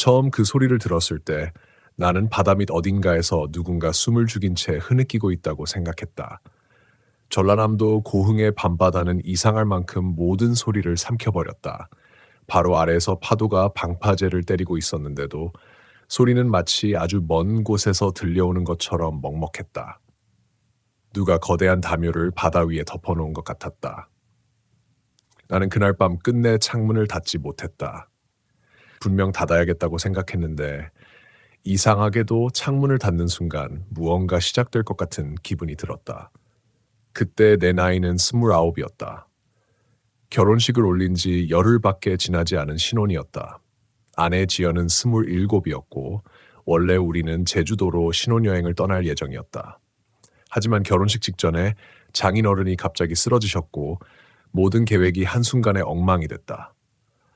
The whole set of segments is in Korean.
처음 그 소리를 들었을 때 나는 바다 밑 어딘가에서 누군가 숨을 죽인 채 흐느끼고 있다고 생각했다. 전라남도 고흥의 밤바다는 이상할 만큼 모든 소리를 삼켜버렸다. 바로 아래에서 파도가 방파제를 때리고 있었는데도 소리는 마치 아주 먼 곳에서 들려오는 것처럼 먹먹했다. 누가 거대한 담요를 바다 위에 덮어놓은 것 같았다. 나는 그날 밤 끝내 창문을 닫지 못했다. 분명 닫아야겠다고 생각했는데 이상하게도 창문을 닫는 순간 무언가 시작될 것 같은 기분이 들었다. 그때 내 나이는 29이었다. 결혼식을 올린 지 열흘밖에 지나지 않은 신혼이었다. 아내 지연은 27이었고 원래 우리는 제주도로 신혼여행을 떠날 예정이었다. 하지만 결혼식 직전에 장인어른이 갑자기 쓰러지셨고 모든 계획이 한순간에 엉망이 됐다.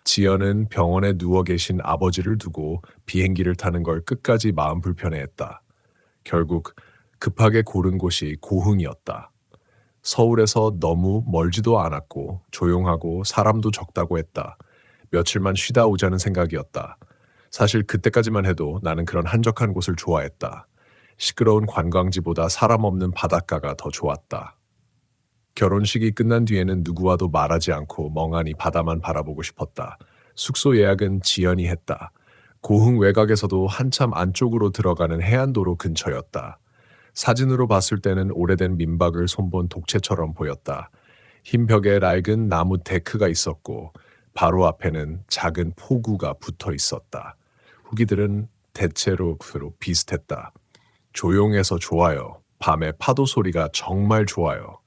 지연은 병원에 누워 계신 아버지를 두고 비행기를 타는 걸 끝까지 마음 불편해했다. 결국 급하게 고른 곳이 고흥이었다. 서울에서 너무 멀지도 않았고 조용하고 사람도 적다고 했다. 며칠만 쉬다 오자는 생각이었다. 사실 그때까지만 해도 나는 그런 한적한 곳을 좋아했다. 시끄러운 관광지보다 사람 없는 바닷가가 더 좋았다. 결혼식이 끝난 뒤에는 누구와도 말하지 않고 멍하니 바다만 바라보고 싶었다. 숙소 예약은 지연이 했다. 고흥 외곽에서도 한참 안쪽으로 들어가는 해안도로 근처였다. 사진으로 봤을 때는 오래된 민박을 손본 독채처럼 보였다. 흰 벽에 낡은 나무 데크가 있었고 바로 앞에는 작은 포구가 붙어 있었다. 후기들은 대체로 비슷했다. 조용해서 좋아요. 밤에 파도 소리가 정말 좋아요.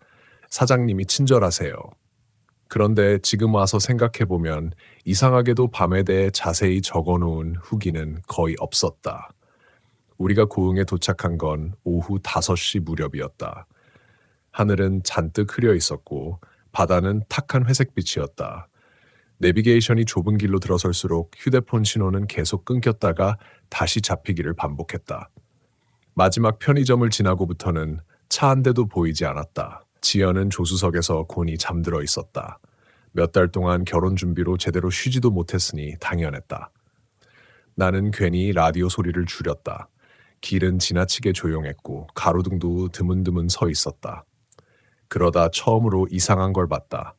사장님이 친절하세요. 그런데 지금 와서 생각해보면 이상하게도 밤에 대해 자세히 적어놓은 후기는 거의 없었다. 우리가 고흥에 도착한 건 오후 5시 무렵이었다. 하늘은 잔뜩 흐려 있었고 바다는 탁한 회색빛이었다. 내비게이션이 좁은 길로 들어설수록 휴대폰 신호는 계속 끊겼다가 다시 잡히기를 반복했다. 마지막 편의점을 지나고부터는 차 한 대도 보이지 않았다. 지연은 조수석에서 곤히 잠들어 있었다. 몇 달 동안 결혼 준비로 제대로 쉬지도 못했으니 당연했다. 나는 괜히 라디오 소리를 줄였다. 길은 지나치게 조용했고 가로등도 드문드문 서 있었다. 그러다 처음으로 이상한 걸 봤다.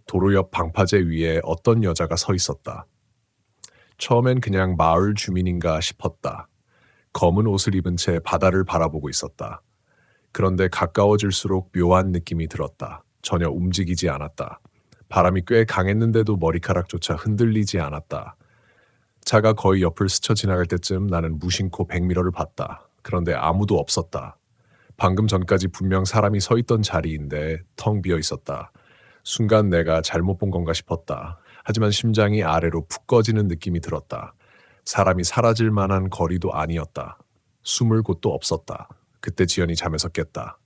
도로 옆 방파제 위에 어떤 여자가 서 있었다. 처음엔 그냥 마을 주민인가 싶었다. 검은 옷을 입은 채 바다를 바라보고 있었다. 그런데 가까워질수록 묘한 느낌이 들었다. 전혀 움직이지 않았다. 바람이 꽤 강했는데도 머리카락조차 흔들리지 않았다. 차가 거의 옆을 스쳐 지나갈 때쯤 나는 무심코 백미러를 봤다. 그런데 아무도 없었다. 방금 전까지 분명 사람이 서 있던 자리인데 텅 비어 있었다. 순간 내가 잘못 본 건가 싶었다. 하지만 심장이 아래로 푹 꺼지는 느낌이 들었다. 사람이 사라질 만한 거리도 아니었다. 숨을 곳도 없었다. 그때 지연이 잠에서 깼다.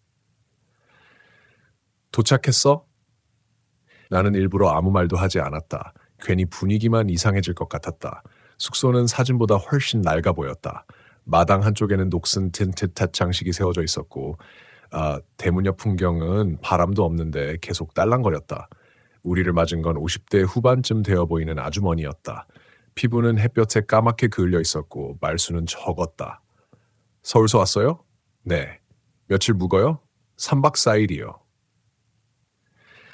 도착했어? 나는 일부러 아무 말도 하지 않았다. 괜히 분위기만 이상해질 것 같았다. 숙소는 사진보다 훨씬 낡아 보였다. 마당 한쪽에는 녹슨 틴트탓 장식이 세워져 있었고 대문 옆 풍경은 바람도 없는데 계속 딸랑거렸다. 우리를 맞은 건 50대 후반쯤 되어 보이는 아주머니였다. 피부는 햇볕에 까맣게 그을려 있었고 말수는 적었다. 서울서 왔어요? 네. 며칠 묵어요? 3박 4일이요.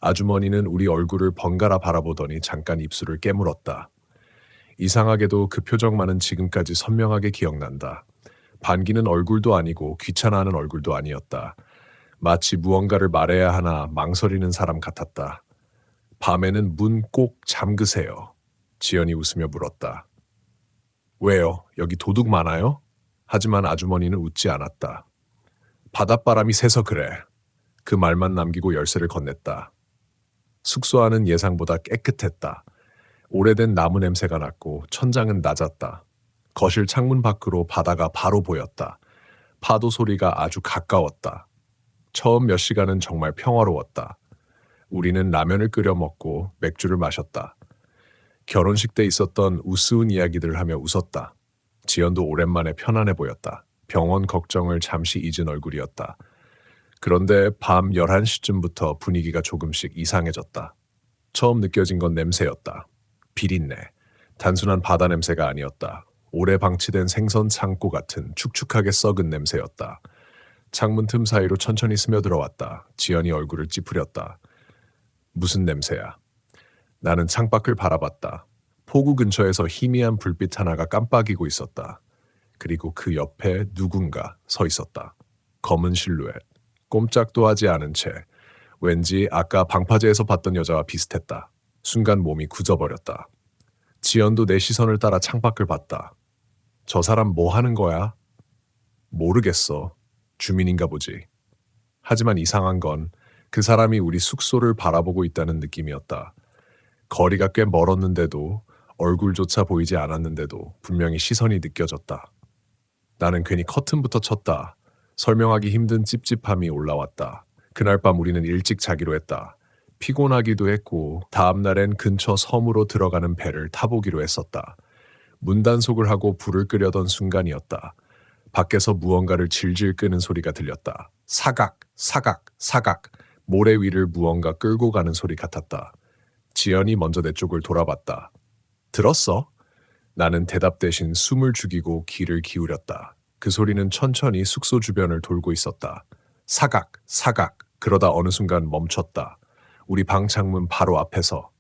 아주머니는 우리 얼굴을 번갈아 바라보더니 잠깐 입술을 깨물었다. 이상하게도 그 표정만은 지금까지 선명하게 기억난다. 반기는 얼굴도 아니고 귀찮아하는 얼굴도 아니었다. 마치 무언가를 말해야 하나 망설이는 사람 같았다. 밤에는 문 꼭 잠그세요. 지연이 웃으며 물었다. 왜요? 여기 도둑 많아요? 하지만 아주머니는 웃지 않았다. 바닷바람이 새서 그래. 그 말만 남기고 열쇠를 건넸다. 숙소 안은 예상보다 깨끗했다. 오래된 나무 냄새가 났고 천장은 낮았다. 거실 창문 밖으로 바다가 바로 보였다. 파도 소리가 아주 가까웠다. 처음 몇 시간은 정말 평화로웠다. 우리는 라면을 끓여 먹고 맥주를 마셨다. 결혼식 때 있었던 우스운 이야기들을 하며 웃었다. 지연도 오랜만에 편안해 보였다. 병원 걱정을 잠시 잊은 얼굴이었다. 그런데 밤 11시쯤부터 분위기가 조금씩 이상해졌다. 처음 느껴진 건 냄새였다. 비린내. 단순한 바다 냄새가 아니었다. 오래 방치된 생선 창고 같은 축축하게 썩은 냄새였다. 창문 틈 사이로 천천히 스며들어왔다. 지연이 얼굴을 찌푸렸다. 무슨 냄새야? 나는 창밖을 바라봤다. 포구 근처에서 희미한 불빛 하나가 깜빡이고 있었다. 그리고 그 옆에 누군가 서 있었다. 검은 실루엣. 꼼짝도 하지 않은 채 왠지 아까 방파제에서 봤던 여자와 비슷했다. 순간 몸이 굳어버렸다. 지연도 내 시선을 따라 창밖을 봤다. 저 사람 뭐 하는 거야? 모르겠어. 주민인가 보지. 하지만 이상한 건 그 사람이 우리 숙소를 바라보고 있다는 느낌이었다. 거리가 꽤 멀었는데도 얼굴조차 보이지 않았는데도 분명히 시선이 느껴졌다. 나는 괜히 커튼부터 쳤다. 설명하기 힘든 찝찝함이 올라왔다. 그날 밤 우리는 일찍 자기로 했다. 피곤하기도 했고 다음 날엔 근처 섬으로 들어가는 배를 타보기로 했었다. 문단속을 하고 불을 끄려던 순간이었다. 밖에서 무언가를 질질 끄는 소리가 들렸다. 사각, 사각, 사각. 모래 위를 무언가 끌고 가는 소리 같았다. 지연이 먼저 내 쪽을 돌아봤다. 들었어? 나는 대답 대신 숨을 죽이고 귀를 기울였다. 그 소리는 천천히 숙소 주변을 돌고 있었다. 사각, 사각. 그러다 어느 순간 멈췄다. 우리 방 창문 바로 앞에서.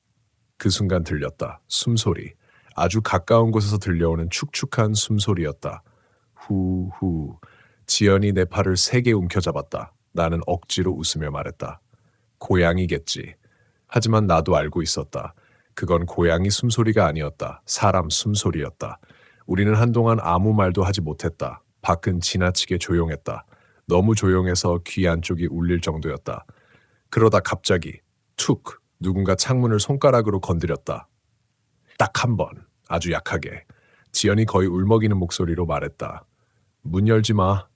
그 순간 들렸다. 숨소리. 아주 가까운 곳에서 들려오는 축축한 숨소리였다. 후후. 지연이 내 팔을 세게 움켜잡았다. 나는 억지로 웃으며 말했다. 고양이겠지. 하지만 나도 알고 있었다. 그건 고양이 숨소리가 아니었다. 사람 숨소리였다. 우리는 한동안 아무 말도 하지 못했다. 밖은 지나치게 조용했다. 너무 조용해서 귀 안쪽이 울릴 정도였다. 그러다 갑자기 툭 누군가 창문을 손가락으로 건드렸다. 딱 한 번, 아주 약하게. 지연이 거의 울먹이는 목소리로 말했다. 문 열지 마.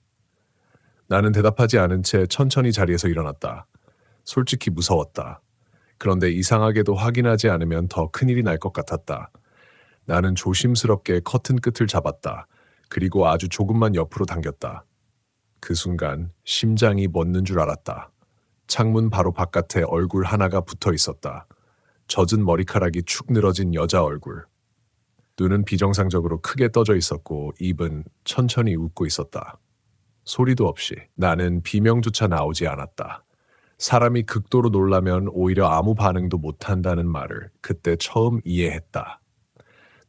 나는 대답하지 않은 채 천천히 자리에서 일어났다. 솔직히 무서웠다. 그런데 이상하게도 확인하지 않으면 더 큰일이 날 것 같았다. 나는 조심스럽게 커튼 끝을 잡았다. 그리고 아주 조금만 옆으로 당겼다. 그 순간 심장이 멎는 줄 알았다. 창문 바로 바깥에 얼굴 하나가 붙어 있었다. 젖은 머리카락이 축 늘어진 여자 얼굴. 눈은 비정상적으로 크게 떠져 있었고 입은 천천히 웃고 있었다. 소리도 없이. 나는 비명조차 나오지 않았다. 사람이 극도로 놀라면 오히려 아무 반응도 못한다는 말을 그때 처음 이해했다.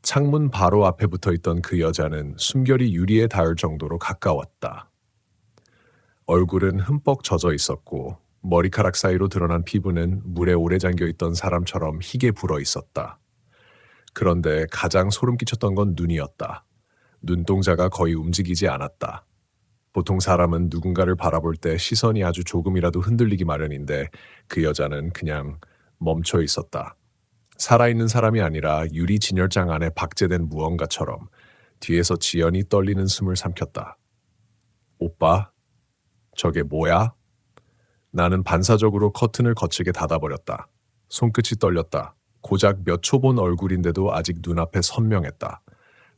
창문 바로 앞에 붙어 있던 그 여자는 숨결이 유리에 닿을 정도로 가까웠다. 얼굴은 흠뻑 젖어 있었고 머리카락 사이로 드러난 피부는 물에 오래 잠겨 있던 사람처럼 희게 불어 있었다. 그런데 가장 소름 끼쳤던 건 눈이었다. 눈동자가 거의 움직이지 않았다. 보통 사람은 누군가를 바라볼 때 시선이 아주 조금이라도 흔들리기 마련인데 그 여자는 그냥 멈춰 있었다. 살아있는 사람이 아니라 유리 진열장 안에 박제된 무언가처럼 뒤에서 지연이 떨리는 숨을 삼켰다. 오빠, 저게 뭐야? 나는 반사적으로 커튼을 거칠게 닫아버렸다. 손끝이 떨렸다. 고작 몇 초 본 얼굴인데도 아직 눈앞에 선명했다.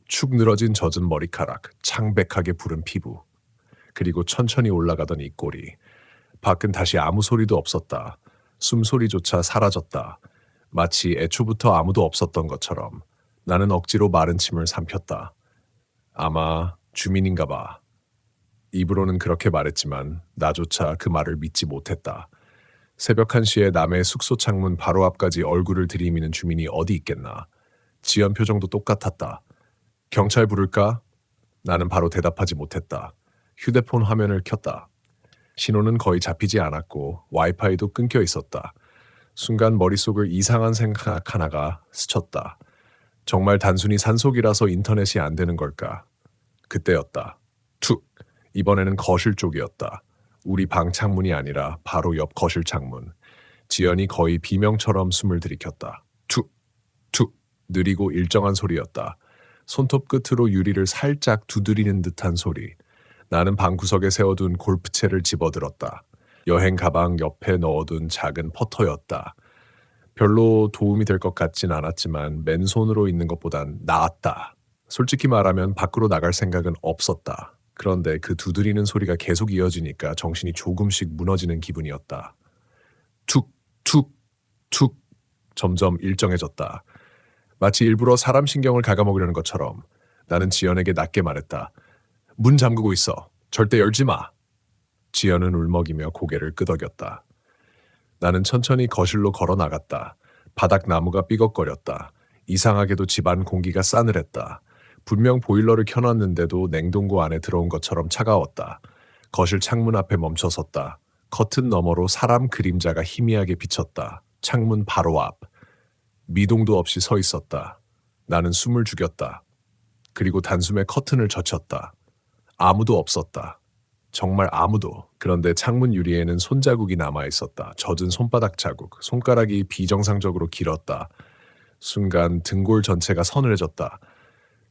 축 늘어진 젖은 머리카락, 창백하게 부른 피부. 그리고 천천히 올라가던 입꼬리. 밖은 다시 아무 소리도 없었다. 숨소리조차 사라졌다. 마치 애초부터 아무도 없었던 것처럼. 나는 억지로 마른 침을 삼켰다. 아마 주민인가 봐. 입으로는 그렇게 말했지만 나조차 그 말을 믿지 못했다. 새벽 1시에 남의 숙소 창문 바로 앞까지 얼굴을 들이미는 주민이 어디 있겠나. 지연 표정도 똑같았다. 경찰 부를까? 나는 바로 대답하지 못했다. 휴대폰 화면을 켰다. 신호는 거의 잡히지 않았고 와이파이도 끊겨 있었다. 순간 머릿속을 이상한 생각 하나가 스쳤다. 정말 단순히 산속이라서 인터넷이 안 되는 걸까? 그때였다. 툭! 이번에는 거실 쪽이었다. 우리 방 창문이 아니라 바로 옆 거실 창문. 지연이 거의 비명처럼 숨을 들이켰다. 툭! 툭! 느리고 일정한 소리였다. 손톱 끝으로 유리를 살짝 두드리는 듯한 소리. 나는 방구석에 세워둔 골프채를 집어들었다. 여행 가방 옆에 넣어둔 작은 퍼터였다. 별로 도움이 될 것 같진 않았지만 맨손으로 있는 것보단 나았다. 솔직히 말하면 밖으로 나갈 생각은 없었다. 그런데 그 두드리는 소리가 계속 이어지니까 정신이 조금씩 무너지는 기분이었다. 툭, 툭, 툭. 점점 일정해졌다. 마치 일부러 사람 신경을 갉아먹으려는 것처럼 나는 지연에게 낮게 말했다. 문 잠그고 있어. 절대 열지 마. 지연은 울먹이며 고개를 끄덕였다. 나는 천천히 거실로 걸어 나갔다. 바닥 나무가 삐걱거렸다. 이상하게도 집안 공기가 싸늘했다. 분명 보일러를 켜놨는데도 냉동고 안에 들어온 것처럼 차가웠다. 거실 창문 앞에 멈춰 섰다. 커튼 너머로 사람 그림자가 희미하게 비쳤다. 창문 바로 앞. 미동도 없이 서 있었다. 나는 숨을 죽였다. 그리고 단숨에 커튼을 젖혔다. 아무도 없었다. 정말 아무도. 그런데 창문 유리에는 손자국이 남아 있었다. 젖은 손바닥 자국. 손가락이 비정상적으로 길었다. 순간 등골 전체가 서늘해졌다.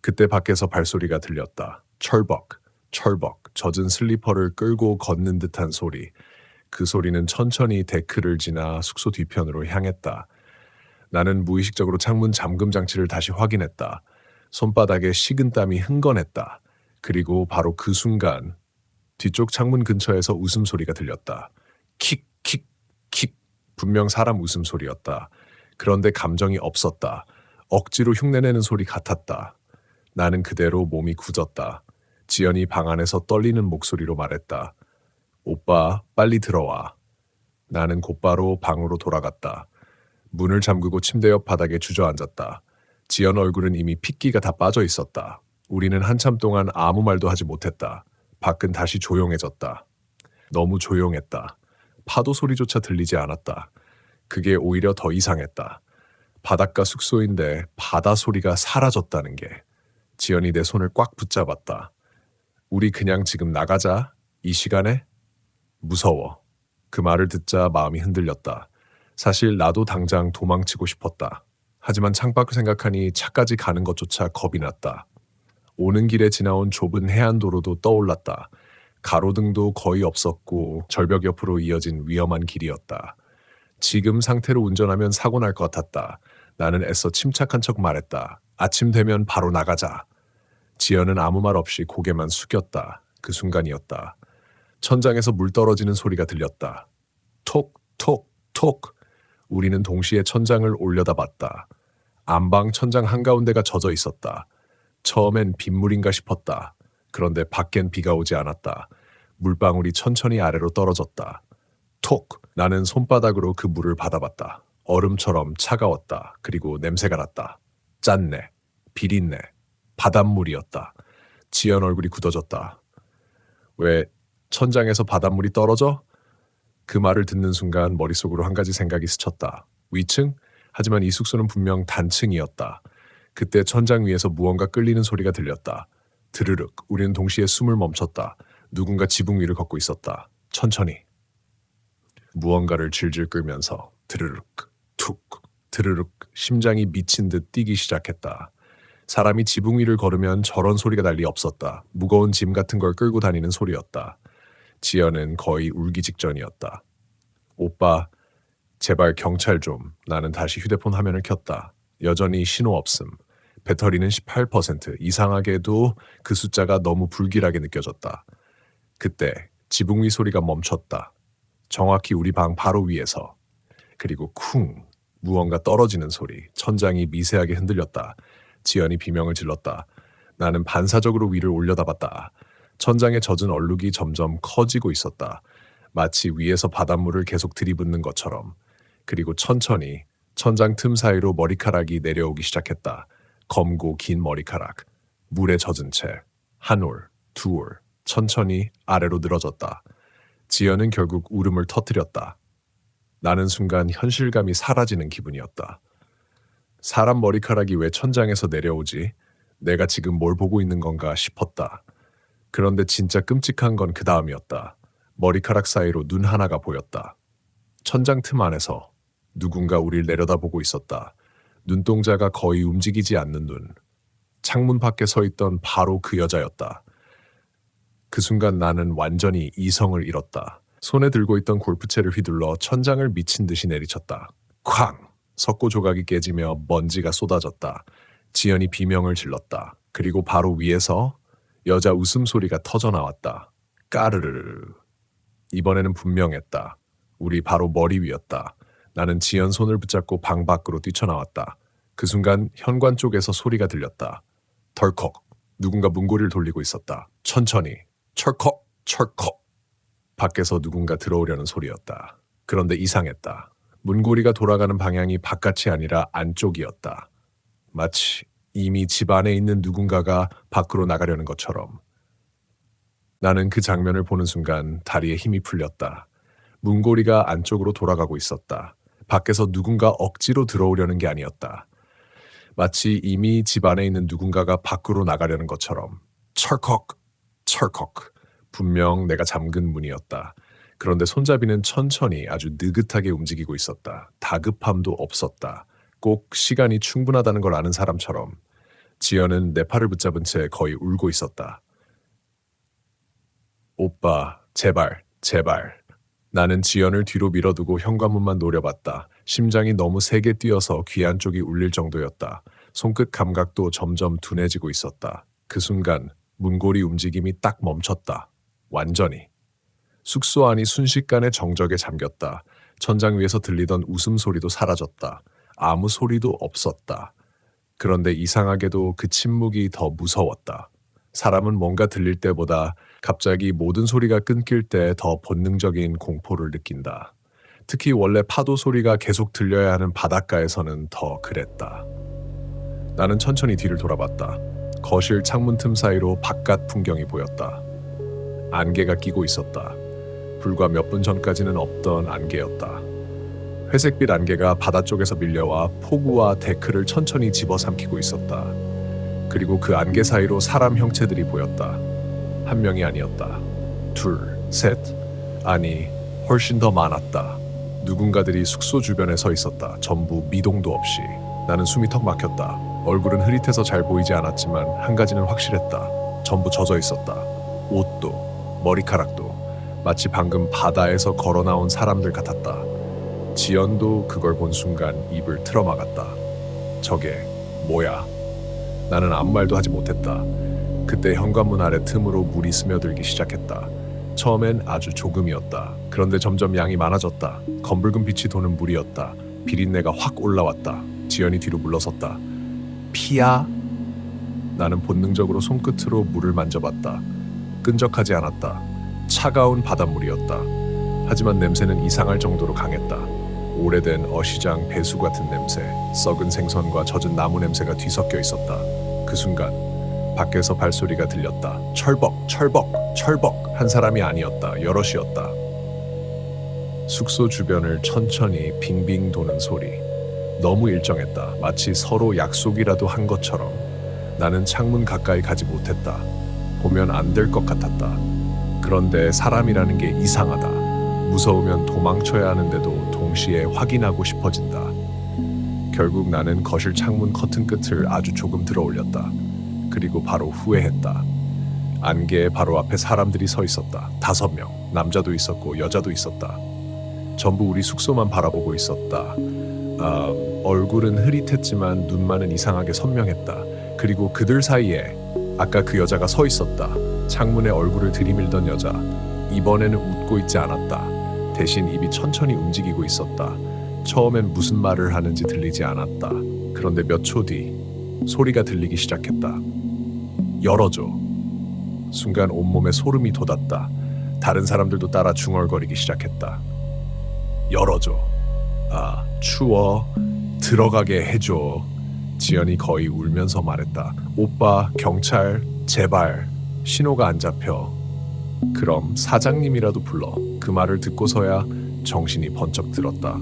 그때 밖에서 발소리가 들렸다. 철벅, 철벅. 젖은 슬리퍼를 끌고 걷는 듯한 소리. 그 소리는 천천히 데크를 지나 숙소 뒤편으로 향했다. 나는 무의식적으로 창문 잠금 장치를 다시 확인했다. 손바닥에 식은땀이 흥건했다. 그리고 바로 그 순간 뒤쪽 창문 근처에서 웃음소리가 들렸다. 킥, 킥, 킥. 분명 사람 웃음소리였다. 그런데 감정이 없었다. 억지로 흉내내는 소리 같았다. 나는 그대로 몸이 굳었다. 지연이 방 안에서 떨리는 목소리로 말했다. 오빠, 빨리 들어와. 나는 곧바로 방으로 돌아갔다. 문을 잠그고 침대 옆 바닥에 주저앉았다. 지연 얼굴은 이미 핏기가 다 빠져 있었다. 우리는 한참 동안 아무 말도 하지 못했다. 밖은 다시 조용해졌다. 너무 조용했다. 파도 소리조차 들리지 않았다. 그게 오히려 더 이상했다. 바닷가 숙소인데 바다 소리가 사라졌다는 게. 지연이 내 손을 꽉 붙잡았다. 우리 그냥 지금 나가자. 이 시간에? 무서워. 그 말을 듣자 마음이 흔들렸다. 사실 나도 당장 도망치고 싶었다. 하지만 창밖을 생각하니 차까지 가는 것조차 겁이 났다. 오는 길에 지나온 좁은 해안도로도 떠올랐다. 가로등도 거의 없었고 절벽 옆으로 이어진 위험한 길이었다. 지금 상태로 운전하면 사고 날 것 같았다. 나는 애써 침착한 척 말했다. 아침 되면 바로 나가자. 지연은 아무 말 없이 고개만 숙였다. 그 순간이었다. 천장에서 물 떨어지는 소리가 들렸다. 톡, 톡, 톡. 우리는 동시에 천장을 올려다봤다. 안방 천장 한가운데가 젖어 있었다. 처음엔 빗물인가 싶었다. 그런데 밖엔 비가 오지 않았다. 물방울이 천천히 아래로 떨어졌다. 톡! 나는 손바닥으로 그 물을 받아봤다. 얼음처럼 차가웠다. 그리고 냄새가 났다. 짠내, 비린내, 바닷물이었다. 지연 얼굴이 굳어졌다. 왜 천장에서 바닷물이 떨어져? 그 말을 듣는 순간 머릿속으로 한 가지 생각이 스쳤다. 위층? 하지만 이 숙소는 분명 단층이었다. 그때 천장 위에서 무언가 끌리는 소리가 들렸다. 드르륵. 우리는 동시에 숨을 멈췄다. 누군가 지붕 위를 걷고 있었다. 천천히. 무언가를 질질 끌면서 드르륵, 툭, 드르륵. 심장이 미친 듯 뛰기 시작했다. 사람이 지붕 위를 걸으면 저런 소리가 달리 없었다. 무거운 짐 같은 걸 끌고 다니는 소리였다. 지연은 거의 울기 직전이었다. 오빠, 제발 경찰 좀. 나는 다시 휴대폰 화면을 켰다. 여전히 신호 없음. 배터리는 18%. 이상하게도 그 숫자가 너무 불길하게 느껴졌다. 그때 지붕 위 소리가 멈췄다. 정확히 우리 방 바로 위에서. 그리고 쿵! 무언가 떨어지는 소리. 천장이 미세하게 흔들렸다. 지연이 비명을 질렀다. 나는 반사적으로 위를 올려다봤다. 천장에 젖은 얼룩이 점점 커지고 있었다. 마치 위에서 바닷물을 계속 들이붓는 것처럼. 그리고 천천히 천장 틈 사이로 머리카락이 내려오기 시작했다. 검고 긴 머리카락. 물에 젖은 채. 한 올, 두 올. 천천히 아래로 늘어졌다. 지연은 결국 울음을 터뜨렸다. 나는 순간 현실감이 사라지는 기분이었다. 사람 머리카락이 왜 천장에서 내려오지? 내가 지금 뭘 보고 있는 건가 싶었다. 그런데 진짜 끔찍한 건 그 다음이었다. 머리카락 사이로 눈 하나가 보였다. 천장 틈 안에서 누군가 우릴 내려다보고 있었다. 눈동자가 거의 움직이지 않는 눈. 창문 밖에 서 있던 바로 그 여자였다. 그 순간 나는 완전히 이성을 잃었다. 손에 들고 있던 골프채를 휘둘러 천장을 미친 듯이 내리쳤다. 쾅! 석고 조각이 깨지며 먼지가 쏟아졌다. 지연이 비명을 질렀다. 그리고 바로 위에서 여자 웃음소리가 터져나왔다. 까르르르. 이번에는 분명했다. 우리 바로 머리 위였다. 나는 지연 손을 붙잡고 방 밖으로 뛰쳐나왔다. 그 순간 현관 쪽에서 소리가 들렸다. 덜컥. 누군가 문고리를 돌리고 있었다. 천천히, 철컥, 철컥. 밖에서 누군가 들어오려는 소리였다. 그런데 이상했다. 문고리가 돌아가는 방향이 바깥이 아니라 안쪽이었다. 마치 이미 집 안에 있는 누군가가 밖으로 나가려는 것처럼. 나는 그 장면을 보는 순간 다리에 힘이 풀렸다. 문고리가 안쪽으로 돌아가고 있었다. 밖에서 누군가 억지로 들어오려는 게 아니었다. 마치 이미 집 안에 있는 누군가가 밖으로 나가려는 것처럼. 철컥, 철컥. 분명 내가 잠근 문이었다. 그런데 손잡이는 천천히 아주 느긋하게 움직이고 있었다. 다급함도 없었다. 꼭 시간이 충분하다는 걸 아는 사람처럼. 지연은 내 팔을 붙잡은 채 거의 울고 있었다. 오빠, 제발, 제발. 나는 지연을 뒤로 밀어두고 현관문만 노려봤다. 심장이 너무 세게 뛰어서 귀 안쪽이 울릴 정도였다. 손끝 감각도 점점 둔해지고 있었다. 그 순간 문고리 움직임이 딱 멈췄다. 완전히. 숙소 안이 순식간에 정적에 잠겼다. 천장 위에서 들리던 웃음소리도 사라졌다. 아무 소리도 없었다. 그런데 이상하게도 그 침묵이 더 무서웠다. 사람은 뭔가 들릴 때보다 갑자기 모든 소리가 끊길 때 더 본능적인 공포를 느낀다. 특히 원래 파도 소리가 계속 들려야 하는 바닷가에서는 더 그랬다. 나는 천천히 뒤를 돌아봤다. 거실 창문 틈 사이로 바깥 풍경이 보였다. 안개가 끼고 있었다. 불과 몇 분 전까지는 없던 안개였다. 회색빛 안개가 바다 쪽에서 밀려와 폭우와 데크를 천천히 집어삼키고 있었다. 그리고 그 안개 사이로 사람 형체들이 보였다. 한 명이 아니었다. 둘, 셋, 아니 훨씬 더 많았다. 누군가들이 숙소 주변에 서 있었다. 전부 미동도 없이. 나는 숨이 턱 막혔다. 얼굴은 흐릿해서 잘 보이지 않았지만 한 가지는 확실했다. 전부 젖어 있었다. 옷도, 머리카락도 마치 방금 바다에서 걸어 나온 사람들 같았다. 지연도 그걸 본 순간 입을 틀어막았다. 저게 뭐야? 나는 아무 말도 하지 못했다. 그때 현관문 아래 틈으로 물이 스며들기 시작했다. 처음엔 아주 조금이었다. 그런데 점점 양이 많아졌다. 검붉은 빛이 도는 물이었다. 비린내가 확 올라왔다. 지연이 뒤로 물러섰다. 피야? 나는 본능적으로 손끝으로 물을 만져봤다. 끈적하지 않았다. 차가운 바닷물이었다. 하지만 냄새는 이상할 정도로 강했다. 오래된 어시장 배수 같은 냄새, 썩은 생선과 젖은 나무 냄새가 뒤섞여 있었다. 그 순간 밖에서 발소리가 들렸다. 철벅, 철벅, 철벅. 한 사람이 아니었다. 여럿이었다. 숙소 주변을 천천히 빙빙 도는 소리. 너무 일정했다. 마치 서로 약속이라도 한 것처럼. 나는 창문 가까이 가지 못했다. 보면 안 될 것 같았다. 그런데 사람이라는 게 이상하다. 무서우면 도망쳐야 하는데도 동시에 확인하고 싶어진다. 결국 나는 거실 창문 커튼 끝을 아주 조금 들어 올렸다. 그리고 바로 후회했다. 안개 바로 앞에 사람들이 서 있었다. 5명, 남자도 있었고 여자도 있었다. 전부 우리 숙소만 바라보고 있었다. 얼굴은 흐릿했지만 눈만은 이상하게 선명했다. 그리고 그들 사이에 아까 그 여자가 서 있었다. 창문에 얼굴을 들이밀던 여자. 이번에는 웃고 있지 않았다. 대신 입이 천천히 움직이고 있었다. 처음엔 무슨 말을 하는지 들리지 않았다. 그런데 몇 초 뒤 소리가 들리기 시작했다. 열어줘. 순간 온몸에 소름이 돋았다. 다른 사람들도 따라 중얼거리기 시작했다. 열어줘. 추워. 들어가게 해줘. 지연이 거의 울면서 말했다. 오빠, 경찰, 제발. 신호가 안 잡혀. 그럼 사장님이라도 불러. 그 말을 듣고서야 정신이 번쩍 들었다.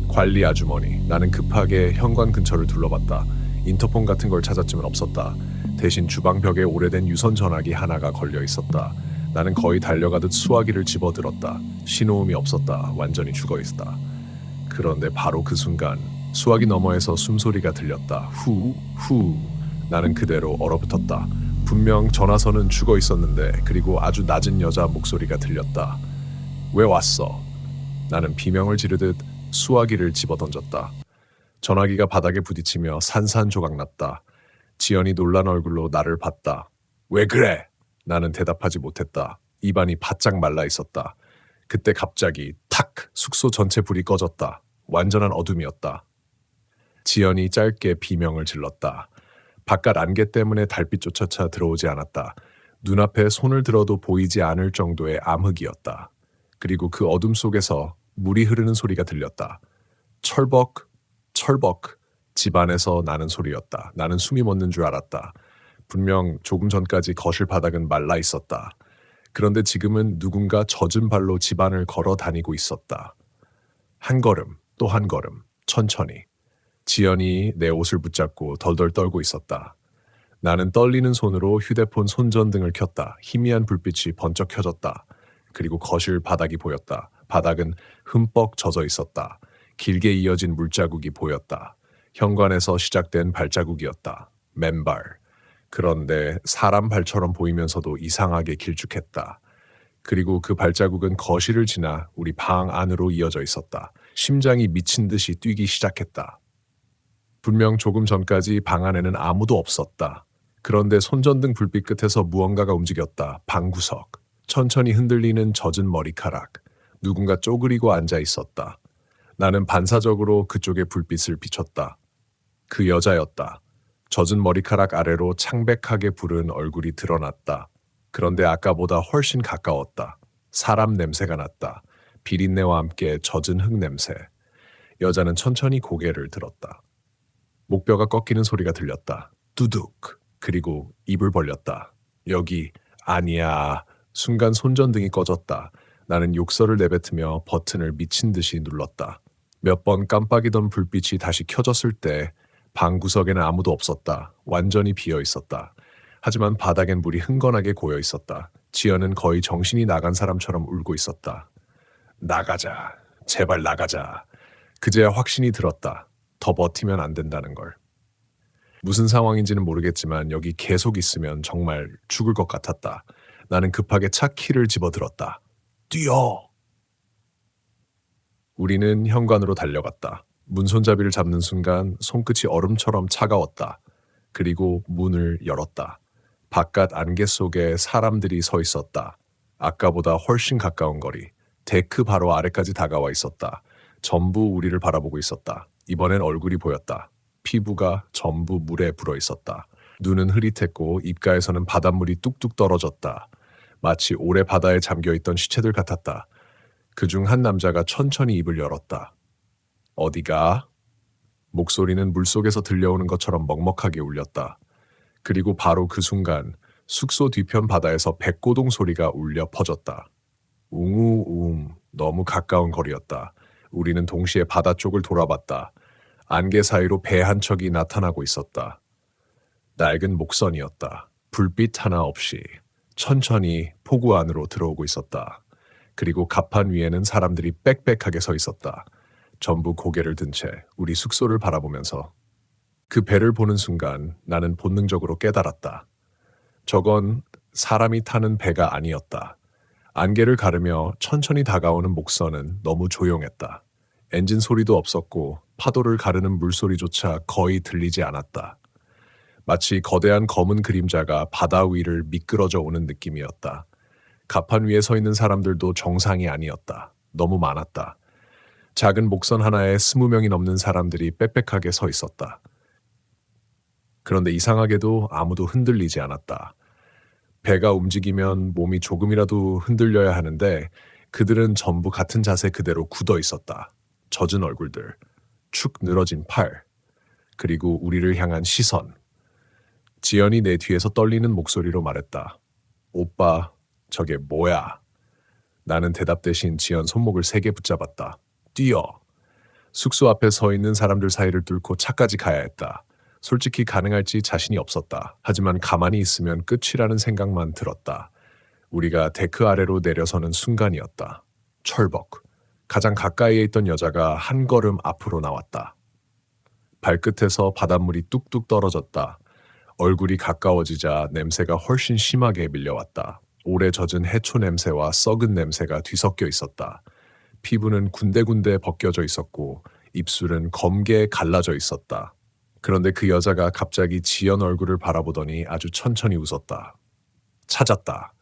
관리 아주머니. 나는 급하게 현관 근처를 둘러봤다. 인터폰 같은 걸 찾았지만 없었다. 대신 주방 벽에 오래된 유선 전화기 하나가 걸려 있었다. 나는 거의 달려가듯 수화기를 집어들었다. 신호음이 없었다. 완전히 죽어 있었다. 그런데 바로 그 순간 수화기 너머에서 숨소리가 들렸다. 후, 후. 나는 그대로 얼어붙었다. 분명 전화선은 죽어 있었는데 그리고 아주 낮은 여자 목소리가 들렸다. 왜 왔어? 나는 비명을 지르듯 수화기를 집어던졌다. 전화기가 바닥에 부딪히며 산산조각났다. 지연이 놀란 얼굴로 나를 봤다. 왜 그래? 나는 대답하지 못했다. 입안이 바짝 말라 있었다. 그때 갑자기 탁! 숙소 전체 불이 꺼졌다. 완전한 어둠이었다. 지연이 짧게 비명을 질렀다. 바깥 안개 때문에 달빛조차 들어오지 않았다. 눈앞에 손을 들어도 보이지 않을 정도의 암흑이었다. 그리고 그 어둠 속에서 물이 흐르는 소리가 들렸다. 철벅, 철벅. 집안에서 나는 소리였다. 나는 숨이 멎는 줄 알았다. 분명 조금 전까지 거실 바닥은 말라 있었다. 그런데 지금은 누군가 젖은 발로 집안을 걸어 다니고 있었다. 한 걸음, 또 한 걸음, 천천히. 지연이 내 옷을 붙잡고 덜덜 떨고 있었다. 나는 떨리는 손으로 휴대폰 손전등을 켰다. 희미한 불빛이 번쩍 켜졌다. 그리고 거실 바닥이 보였다. 바닥은 흠뻑 젖어 있었다. 길게 이어진 물자국이 보였다. 현관에서 시작된 발자국이었다. 맨발. 그런데 사람 발처럼 보이면서도 이상하게 길쭉했다. 그리고 그 발자국은 거실을 지나 우리 방 안으로 이어져 있었다. 심장이 미친 듯이 뛰기 시작했다. 분명 조금 전까지 방 안에는 아무도 없었다. 그런데 손전등 불빛 끝에서 무언가가 움직였다. 방구석. 천천히 흔들리는 젖은 머리카락. 누군가 쪼그리고 앉아 있었다. 나는 반사적으로 그쪽에 불빛을 비췄다. 그 여자였다. 젖은 머리카락 아래로 창백하게 부른 얼굴이 드러났다. 그런데 아까보다 훨씬 가까웠다. 사람 냄새가 났다. 비린내와 함께 젖은 흙 냄새. 여자는 천천히 고개를 들었다. 목뼈가 꺾이는 소리가 들렸다. 두둑. 그리고 입을 벌렸다. 여기 아니야. 순간 손전등이 꺼졌다. 나는 욕설을 내뱉으며 버튼을 미친 듯이 눌렀다. 몇 번 깜빡이던 불빛이 다시 켜졌을 때 방구석에는 아무도 없었다. 완전히 비어 있었다. 하지만 바닥엔 물이 흥건하게 고여 있었다. 지연은 거의 정신이 나간 사람처럼 울고 있었다. 나가자. 제발 나가자. 그제야 확신이 들었다. 더 버티면 안 된다는 걸. 무슨 상황인지는 모르겠지만 여기 계속 있으면 정말 죽을 것 같았다. 나는 급하게 차 키를 집어들었다. 뛰어! 우리는 현관으로 달려갔다. 문 손잡이를 잡는 순간 손끝이 얼음처럼 차가웠다. 그리고 문을 열었다. 바깥 안개 속에 사람들이 서 있었다. 아까보다 훨씬 가까운 거리. 데크 바로 아래까지 다가와 있었다. 전부 우리를 바라보고 있었다. 이번엔 얼굴이 보였다. 피부가 전부 물에 불어 있었다. 눈은 흐릿했고 입가에서는 바닷물이 뚝뚝 떨어졌다. 마치 오래 바다에 잠겨있던 시체들 같았다. 그중 한 남자가 천천히 입을 열었다. 어디가? 목소리는 물속에서 들려오는 것처럼 먹먹하게 울렸다. 그리고 바로 그 순간 숙소 뒤편 바다에서 백고동 소리가 울려 퍼졌다. 웅우웅. 너무 가까운 거리였다. 우리는 동시에 바다 쪽을 돌아봤다. 안개 사이로 배 한 척이 나타나고 있었다. 낡은 목선이었다. 불빛 하나 없이 천천히 포구 안으로 들어오고 있었다. 그리고 갑판 위에는 사람들이 빽빽하게 서 있었다. 전부 고개를 든 채 우리 숙소를 바라보면서. 그 배를 보는 순간 나는 본능적으로 깨달았다. 저건 사람이 타는 배가 아니었다. 안개를 가르며 천천히 다가오는 목선은 너무 조용했다. 엔진 소리도 없었고 파도를 가르는 물소리조차 거의 들리지 않았다. 마치 거대한 검은 그림자가 바다 위를 미끄러져 오는 느낌이었다. 갑판 위에 서 있는 사람들도 정상이 아니었다. 너무 많았다. 작은 목선 하나에 20명이 넘는 사람들이 빽빽하게 서 있었다. 그런데 이상하게도 아무도 흔들리지 않았다. 배가 움직이면 몸이 조금이라도 흔들려야 하는데 그들은 전부 같은 자세 그대로 굳어 있었다. 젖은 얼굴들, 축 늘어진 팔, 그리고 우리를 향한 시선. 지연이 내 뒤에서 떨리는 목소리로 말했다. 오빠, 저게 뭐야? 나는 대답 대신 지연 손목을 세게 붙잡았다. 뛰어! 숙소 앞에 서 있는 사람들 사이를 뚫고 차까지 가야 했다. 솔직히 가능할지 자신이 없었다. 하지만 가만히 있으면 끝이라는 생각만 들었다. 우리가 데크 아래로 내려서는 순간이었다. 철벅. 가장 가까이에 있던 여자가 한 걸음 앞으로 나왔다. 발끝에서 바닷물이 뚝뚝 떨어졌다. 얼굴이 가까워지자 냄새가 훨씬 심하게 밀려왔다. 오래 젖은 해초 냄새와 썩은 냄새가 뒤섞여 있었다. 피부는 군데군데 벗겨져 있었고 입술은 검게 갈라져 있었다. 그런데 그 여자가 갑자기 지연 얼굴을 바라보더니 아주 천천히 웃었다. 찾았다.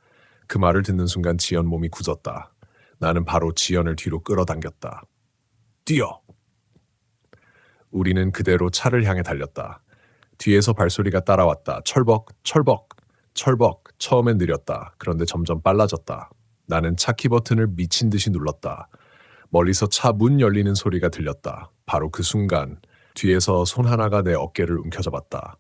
그 말을 듣는 순간 지연 몸이 굳었다. 나는 바로 지연을 뒤로 끌어당겼다. 뛰어! 우리는 그대로 차를 향해 달렸다. 뒤에서 발소리가 따라왔다. 철벅, 철벅, 철벅. 처음엔 느렸다. 그런데 점점 빨라졌다. 나는 차 키 버튼을 미친 듯이 눌렀다. 멀리서 차 문 열리는 소리가 들렸다. 바로 그 순간 뒤에서 손 하나가 내 어깨를 움켜잡았다.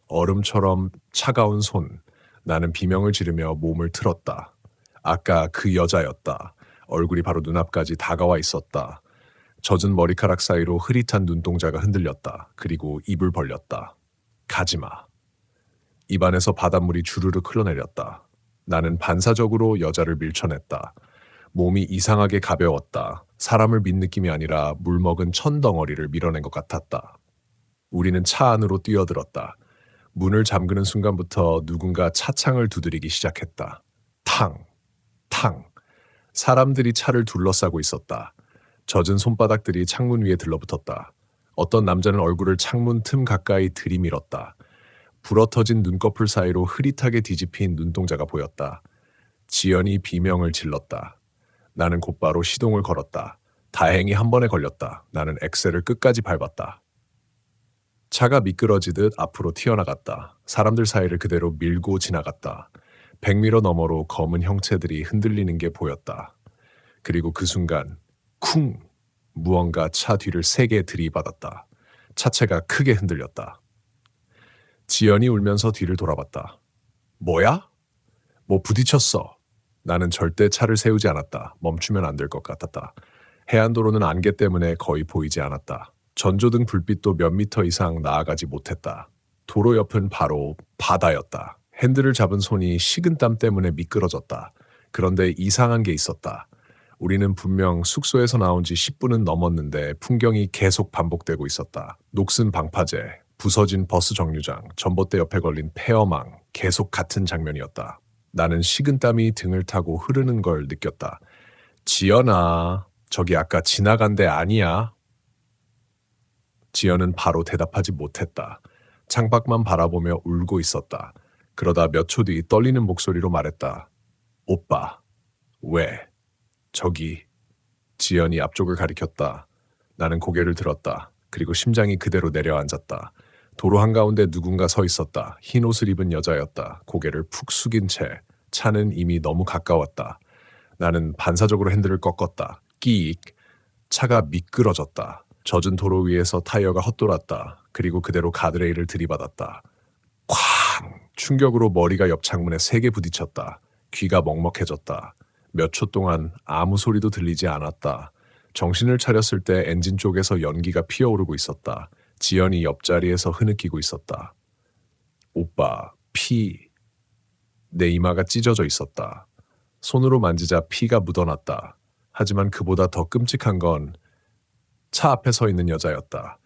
얼음처럼 차가운 손. 나는 비명을 지르며 몸을 틀었다. 아까 그 여자였다. 얼굴이 바로 눈앞까지 다가와 있었다. 젖은 머리카락 사이로 흐릿한 눈동자가 흔들렸다. 그리고 입을 벌렸다. 가지마. 입안에서 바닷물이 주르륵 흘러내렸다. 나는 반사적으로 여자를 밀쳐냈다. 몸이 이상하게 가벼웠다. 사람을 민 느낌이 아니라 물먹은 천덩어리를 밀어낸 것 같았다. 우리는 차 안으로 뛰어들었다. 문을 잠그는 순간부터 누군가 차창을 두드리기 시작했다. 탕, 탕. 사람들이 차를 둘러싸고 있었다. 젖은 손바닥들이 창문 위에 들러붙었다. 어떤 남자는 얼굴을 창문 틈 가까이 들이밀었다. 불어터진 눈꺼풀 사이로 흐릿하게 뒤집힌 눈동자가 보였다. 지연이 비명을 질렀다. 나는 곧바로 시동을 걸었다. 다행히 한 번에 걸렸다. 나는 엑셀을 끝까지 밟았다. 차가 미끄러지듯 앞으로 튀어나갔다. 사람들 사이를 그대로 밀고 지나갔다. 100m 너머로 검은 형체들이 흔들리는 게 보였다. 그리고 그 순간 쿵! 무언가 차 뒤를 세게 들이받았다. 차체가 크게 흔들렸다. 지연이 울면서 뒤를 돌아봤다. 뭐야? 뭐 부딪혔어. 나는 절대 차를 세우지 않았다. 멈추면 안 될 것 같았다. 해안도로는 안개 때문에 거의 보이지 않았다. 전조등 불빛도 몇 미터 이상 나아가지 못했다. 도로 옆은 바로 바다였다. 핸들을 잡은 손이 식은땀 때문에 미끄러졌다. 그런데 이상한 게 있었다. 우리는 분명 숙소에서 나온 지 10분은 넘었는데 풍경이 계속 반복되고 있었다. 녹슨 방파제, 부서진 버스 정류장, 전봇대 옆에 걸린 폐어망, 계속 같은 장면이었다. 나는 식은땀이 등을 타고 흐르는 걸 느꼈다. 지연아, 저기 아까 지나간 데 아니야? 지연은 바로 대답하지 못했다. 창밖만 바라보며 울고 있었다. 그러다 몇 초 뒤 떨리는 목소리로 말했다. 오빠, 왜? 저기. 지연이 앞쪽을 가리켰다. 나는 고개를 들었다. 그리고 심장이 그대로 내려앉았다. 도로 한가운데 누군가 서 있었다. 흰 옷을 입은 여자였다. 고개를 푹 숙인 채. 차는 이미 너무 가까웠다. 나는 반사적으로 핸들을 꺾었다. 끼익. 차가 미끄러졌다. 젖은 도로 위에서 타이어가 헛돌았다. 그리고 그대로 가드레일을 들이받았다. 쾅! 충격으로 머리가 옆 창문에 세게 부딪혔다. 귀가 먹먹해졌다. 몇 초 동안 아무 소리도 들리지 않았다. 정신을 차렸을 때 엔진 쪽에서 연기가 피어오르고 있었다. 지연이 옆자리에서 흐느끼고 있었다. 오빠, 피. 내 이마가 찢어져 있었다. 손으로 만지자 피가 묻어났다. 하지만 그보다 더 끔찍한 건 차 앞에 서 있는 여자였다.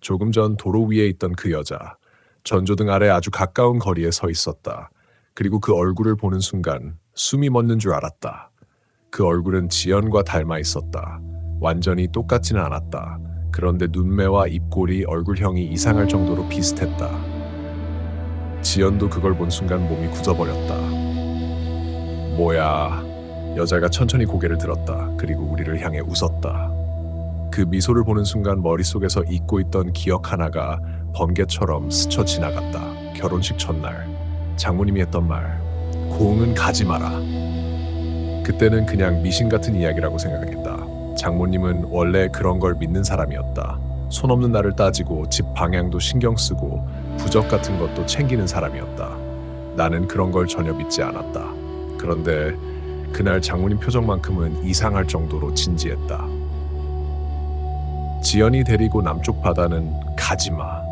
조금 전 도로 위에 있던 그 여자. 전조등 아래 아주 가까운 거리에 서 있었다. 그리고 그 얼굴을 보는 순간 숨이 멎는 줄 알았다. 그 얼굴은 지연과 닮아 있었다. 완전히 똑같지는 않았다. 그런데 눈매와 입꼬리, 얼굴형이 이상할 정도로 비슷했다. 지연도 그걸 본 순간 몸이 굳어버렸다. 뭐야? 여자가 천천히 고개를 들었다. 그리고 우리를 향해 웃었다. 그 미소를 보는 순간 머릿속에서 잊고 있던 기억 하나가 번개처럼 스쳐 지나갔다. 결혼식 첫날 장모님이 했던 말, 고흥은 가지 마라. 그때는 그냥 미신 같은 이야기라고 생각했다. 장모님은 원래 그런 걸 믿는 사람이었다. 손 없는 나를 따지고 집 방향도 신경 쓰고 부적 같은 것도 챙기는 사람이었다. 나는 그런 걸 전혀 믿지 않았다. 그런데 그날 장모님 표정만큼은 이상할 정도로 진지했다. 지연이 데리고 남쪽 바다는 가지마.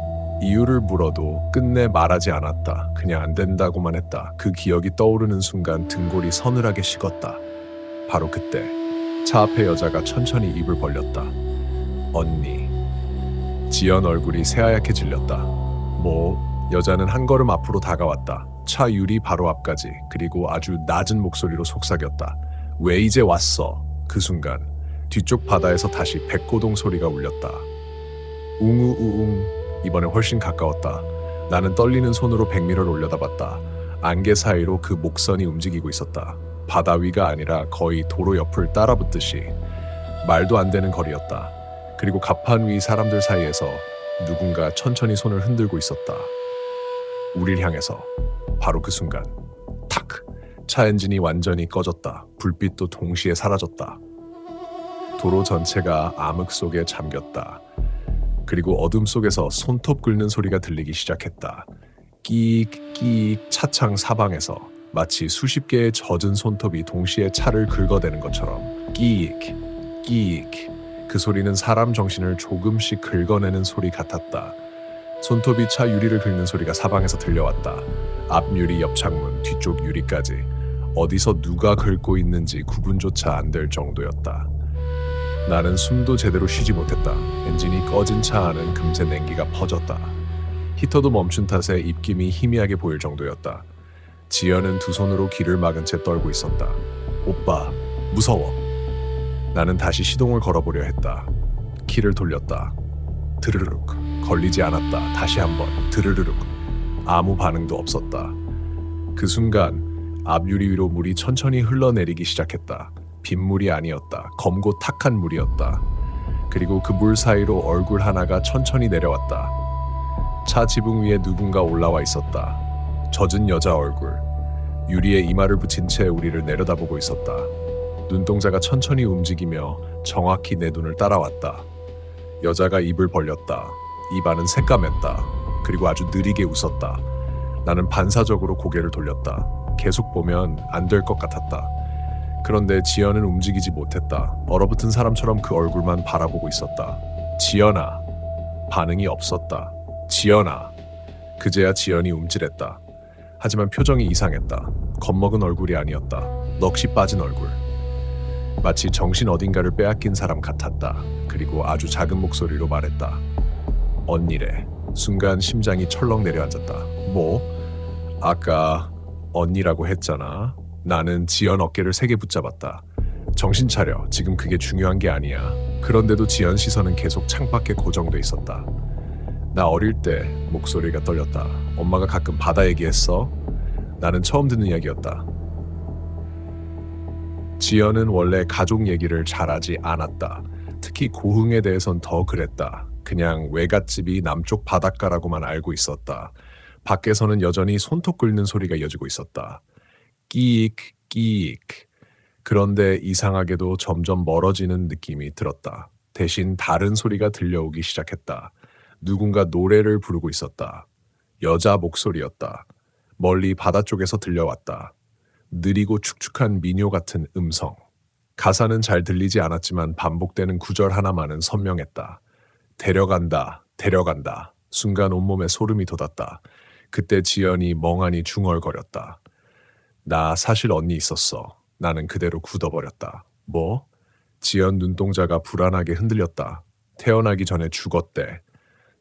이유를 물어도 끝내 말하지 않았다. 그냥 안 된다고만 했다. 그 기억이 떠오르는 순간 등골이 서늘하게 식었다. 바로 그때 차 앞에 여자가 천천히 입을 벌렸다. 언니. 지연 얼굴이 새하얗게 질렸다. 뭐? 여자는 한 걸음 앞으로 다가왔다. 차 유리 바로 앞까지. 그리고 아주 낮은 목소리로 속삭였다. 왜 이제 왔어? 그 순간 뒤쪽 바다에서 다시 백고동 소리가 울렸다. 웅우우웅. 이번에 훨씬 가까웠다. 나는 떨리는 손으로 백미러를 올려다봤다. 안개 사이로 그 목선이 움직이고 있었다. 바다 위가 아니라 거의 도로 옆을 따라붙듯이. 말도 안 되는 거리였다. 그리고 갑판 위 사람들 사이에서 누군가 천천히 손을 흔들고 있었다. 우릴 향해서. 바로 그 순간 탁! 차 엔진이 완전히 꺼졌다. 불빛도 동시에 사라졌다. 도로 전체가 암흑 속에 잠겼다. 그리고 어둠 속에서 손톱 긁는 소리가 들리기 시작했다. 끼익 끼익. 차창 사방에서 마치 수십 개의 젖은 손톱이 동시에 차를 긁어대는 것처럼 끼익 끼익. 그 소리는 사람 정신을 조금씩 긁어내는 소리 같았다. 손톱이 차 유리를 긁는 소리가 사방에서 들려왔다. 앞 유리, 옆 창문, 뒤쪽 유리까지. 어디서 누가 긁고 있는지 구분조차 안 될 정도였다. 나는 숨도 제대로 쉬지 못했다. 엔진이 꺼진 차 안은 금세 냉기가 퍼졌다. 히터도 멈춘 탓에 입김이 희미하게 보일 정도였다. 지연은 두 손으로 귀를 막은 채 떨고 있었다. 오빠, 무서워. 나는 다시 시동을 걸어보려 했다. 키를 돌렸다. 드르륵. 걸리지 않았다. 다시 한번. 드르르륵. 아무 반응도 없었다. 그 순간 앞 유리 위로 물이 천천히 흘러내리기 시작했다. 빗물이 아니었다. 검고 탁한 물이었다. 그리고 그 물 사이로 얼굴 하나가 천천히 내려왔다. 차 지붕 위에 누군가 올라와 있었다. 젖은 여자 얼굴. 유리에 이마를 붙인 채 우리를 내려다보고 있었다. 눈동자가 천천히 움직이며 정확히 내 눈을 따라왔다. 여자가 입을 벌렸다. 입 안은 새까맸다. 그리고 아주 느리게 웃었다. 나는 반사적으로 고개를 돌렸다. 계속 보면 안 될 것 같았다. 그런데 지연은 움직이지 못했다. 얼어붙은 사람처럼 그 얼굴만 바라보고 있었다. 지연아. 반응이 없었다. 지연아. 그제야 지연이 움찔했다. 하지만 표정이 이상했다. 겁먹은 얼굴이 아니었다. 넋이 빠진 얼굴. 마치 정신 어딘가를 빼앗긴 사람 같았다. 그리고 아주 작은 목소리로 말했다. 언니래. 순간 심장이 철렁 내려앉았다. 뭐? 아까 언니라고 했잖아. 나는 지연 어깨를 세게 붙잡았다. 정신 차려. 지금 그게 중요한 게 아니야. 그런데도 지연 시선은 계속 창밖에 고정돼 있었다. 나 어릴 때 목소리가 떨렸다. 엄마가 가끔 바다 얘기했어. 나는 처음 듣는 이야기였다. 지연은 원래 가족 얘기를 잘하지 않았다. 특히 고흥에 대해선 더 그랬다. 그냥 외갓집이 남쪽 바닷가라고만 알고 있었다. 밖에서는 여전히 손톱 긁는 소리가 이어지고 있었다. 끼익 끼익. 그런데 이상하게도 점점 멀어지는 느낌이 들었다. 대신 다른 소리가 들려오기 시작했다. 누군가 노래를 부르고 있었다. 여자 목소리였다. 멀리 바다 쪽에서 들려왔다. 느리고 축축한 민요 같은 음성. 가사는 잘 들리지 않았지만 반복되는 구절 하나만은 선명했다. 데려간다, 데려간다. 순간 온몸에 소름이 돋았다. 그때 지연이 멍하니 중얼거렸다. 나 사실 언니 있었어. 나는 그대로 굳어버렸다. 뭐? 지연 눈동자가 불안하게 흔들렸다. 태어나기 전에 죽었대.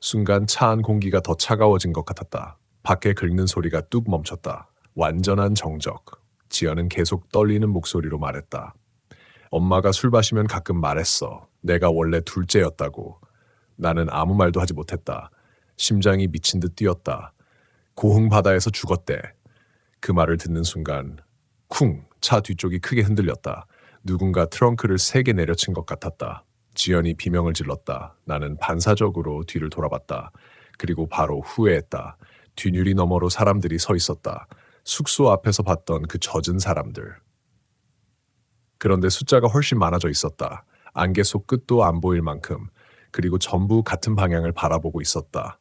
순간 차 안 공기가 더 차가워진 것 같았다. 밖에 긁는 소리가 뚝 멈췄다. 완전한 정적. 지연은 계속 떨리는 목소리로 말했다. 엄마가 술 마시면 가끔 말했어. 내가 원래 둘째였다고. 나는 아무 말도 하지 못했다. 심장이 미친 듯 뛰었다. 고흥 바다에서 죽었대. 그 말을 듣는 순간 쿵! 차 뒤쪽이 크게 흔들렸다. 누군가 트렁크를 세게 내려친 것 같았다. 지연이 비명을 질렀다. 나는 반사적으로 뒤를 돌아봤다. 그리고 바로 후회했다. 뒷유리 너머로 사람들이 서 있었다. 숙소 앞에서 봤던 그 젖은 사람들. 그런데 숫자가 훨씬 많아져 있었다. 안개 속 끝도 안 보일 만큼. 그리고 전부 같은 방향을 바라보고 있었다.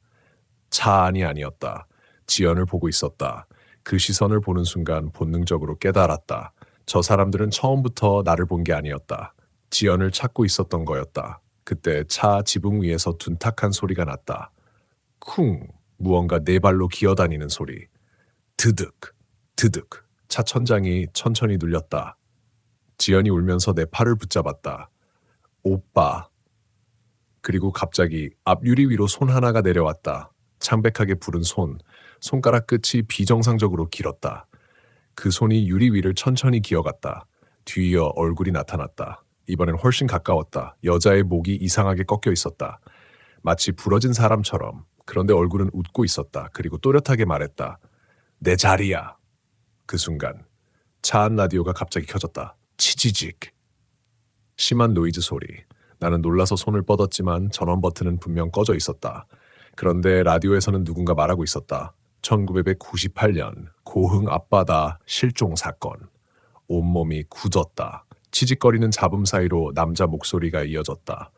차 안이 아니었다. 지연을 보고 있었다. 그 시선을 보는 순간 본능적으로 깨달았다. 저 사람들은 처음부터 나를 본 게 아니었다. 지연을 찾고 있었던 거였다. 그때 차 지붕 위에서 둔탁한 소리가 났다. 쿵! 무언가 네 발로 기어다니는 소리. 드득! 드득! 차 천장이 천천히 눌렸다. 지연이 울면서 내 팔을 붙잡았다. 오빠! 그리고 갑자기 앞 유리 위로 손 하나가 내려왔다. 창백하게 부른 손. 손가락 끝이 비정상적으로 길었다. 그 손이 유리 위를 천천히 기어갔다. 뒤이어 얼굴이 나타났다. 이번엔 훨씬 가까웠다. 여자의 목이 이상하게 꺾여 있었다. 마치 부러진 사람처럼. 그런데 얼굴은 웃고 있었다. 그리고 또렷하게 말했다. 내 자리야. 그 순간 차 안 라디오가 갑자기 켜졌다. 치지직. 심한 노이즈 소리. 나는 놀라서 손을 뻗었지만 전원 버튼은 분명 꺼져 있었다. 그런데 라디오에서는 누군가 말하고 있었다. 1998년 고흥 앞바다 실종 사건. 온몸이 굳었다. 치직거리는 잡음 사이로 남자 목소리가 이어졌다.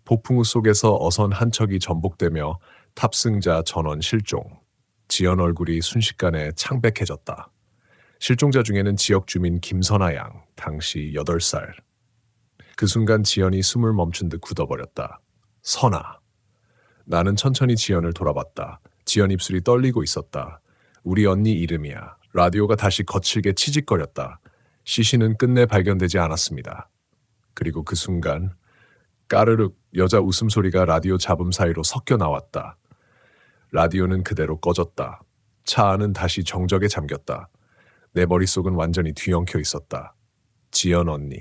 폭풍우 속에서 어선 한 척이 전복되며 탑승자 전원 실종. 지연 얼굴이 순식간에 창백해졌다. 실종자 중에는 지역 주민 김선아 양, 당시 8살. 그 순간 지연이 숨을 멈춘 듯 굳어버렸다. 선아. 나는 천천히 지연을 돌아봤다. 지연 입술이 떨리고 있었다. 우리 언니 이름이야. 라디오가 다시 거칠게 치직거렸다. 시신은 끝내 발견되지 않았습니다. 그리고 그 순간 까르륵 여자 웃음소리가 라디오 잡음 사이로 섞여 나왔다. 라디오는 그대로 꺼졌다. 차 안은 다시 정적에 잠겼다. 내 머릿속은 완전히 뒤엉켜 있었다. 지연 언니,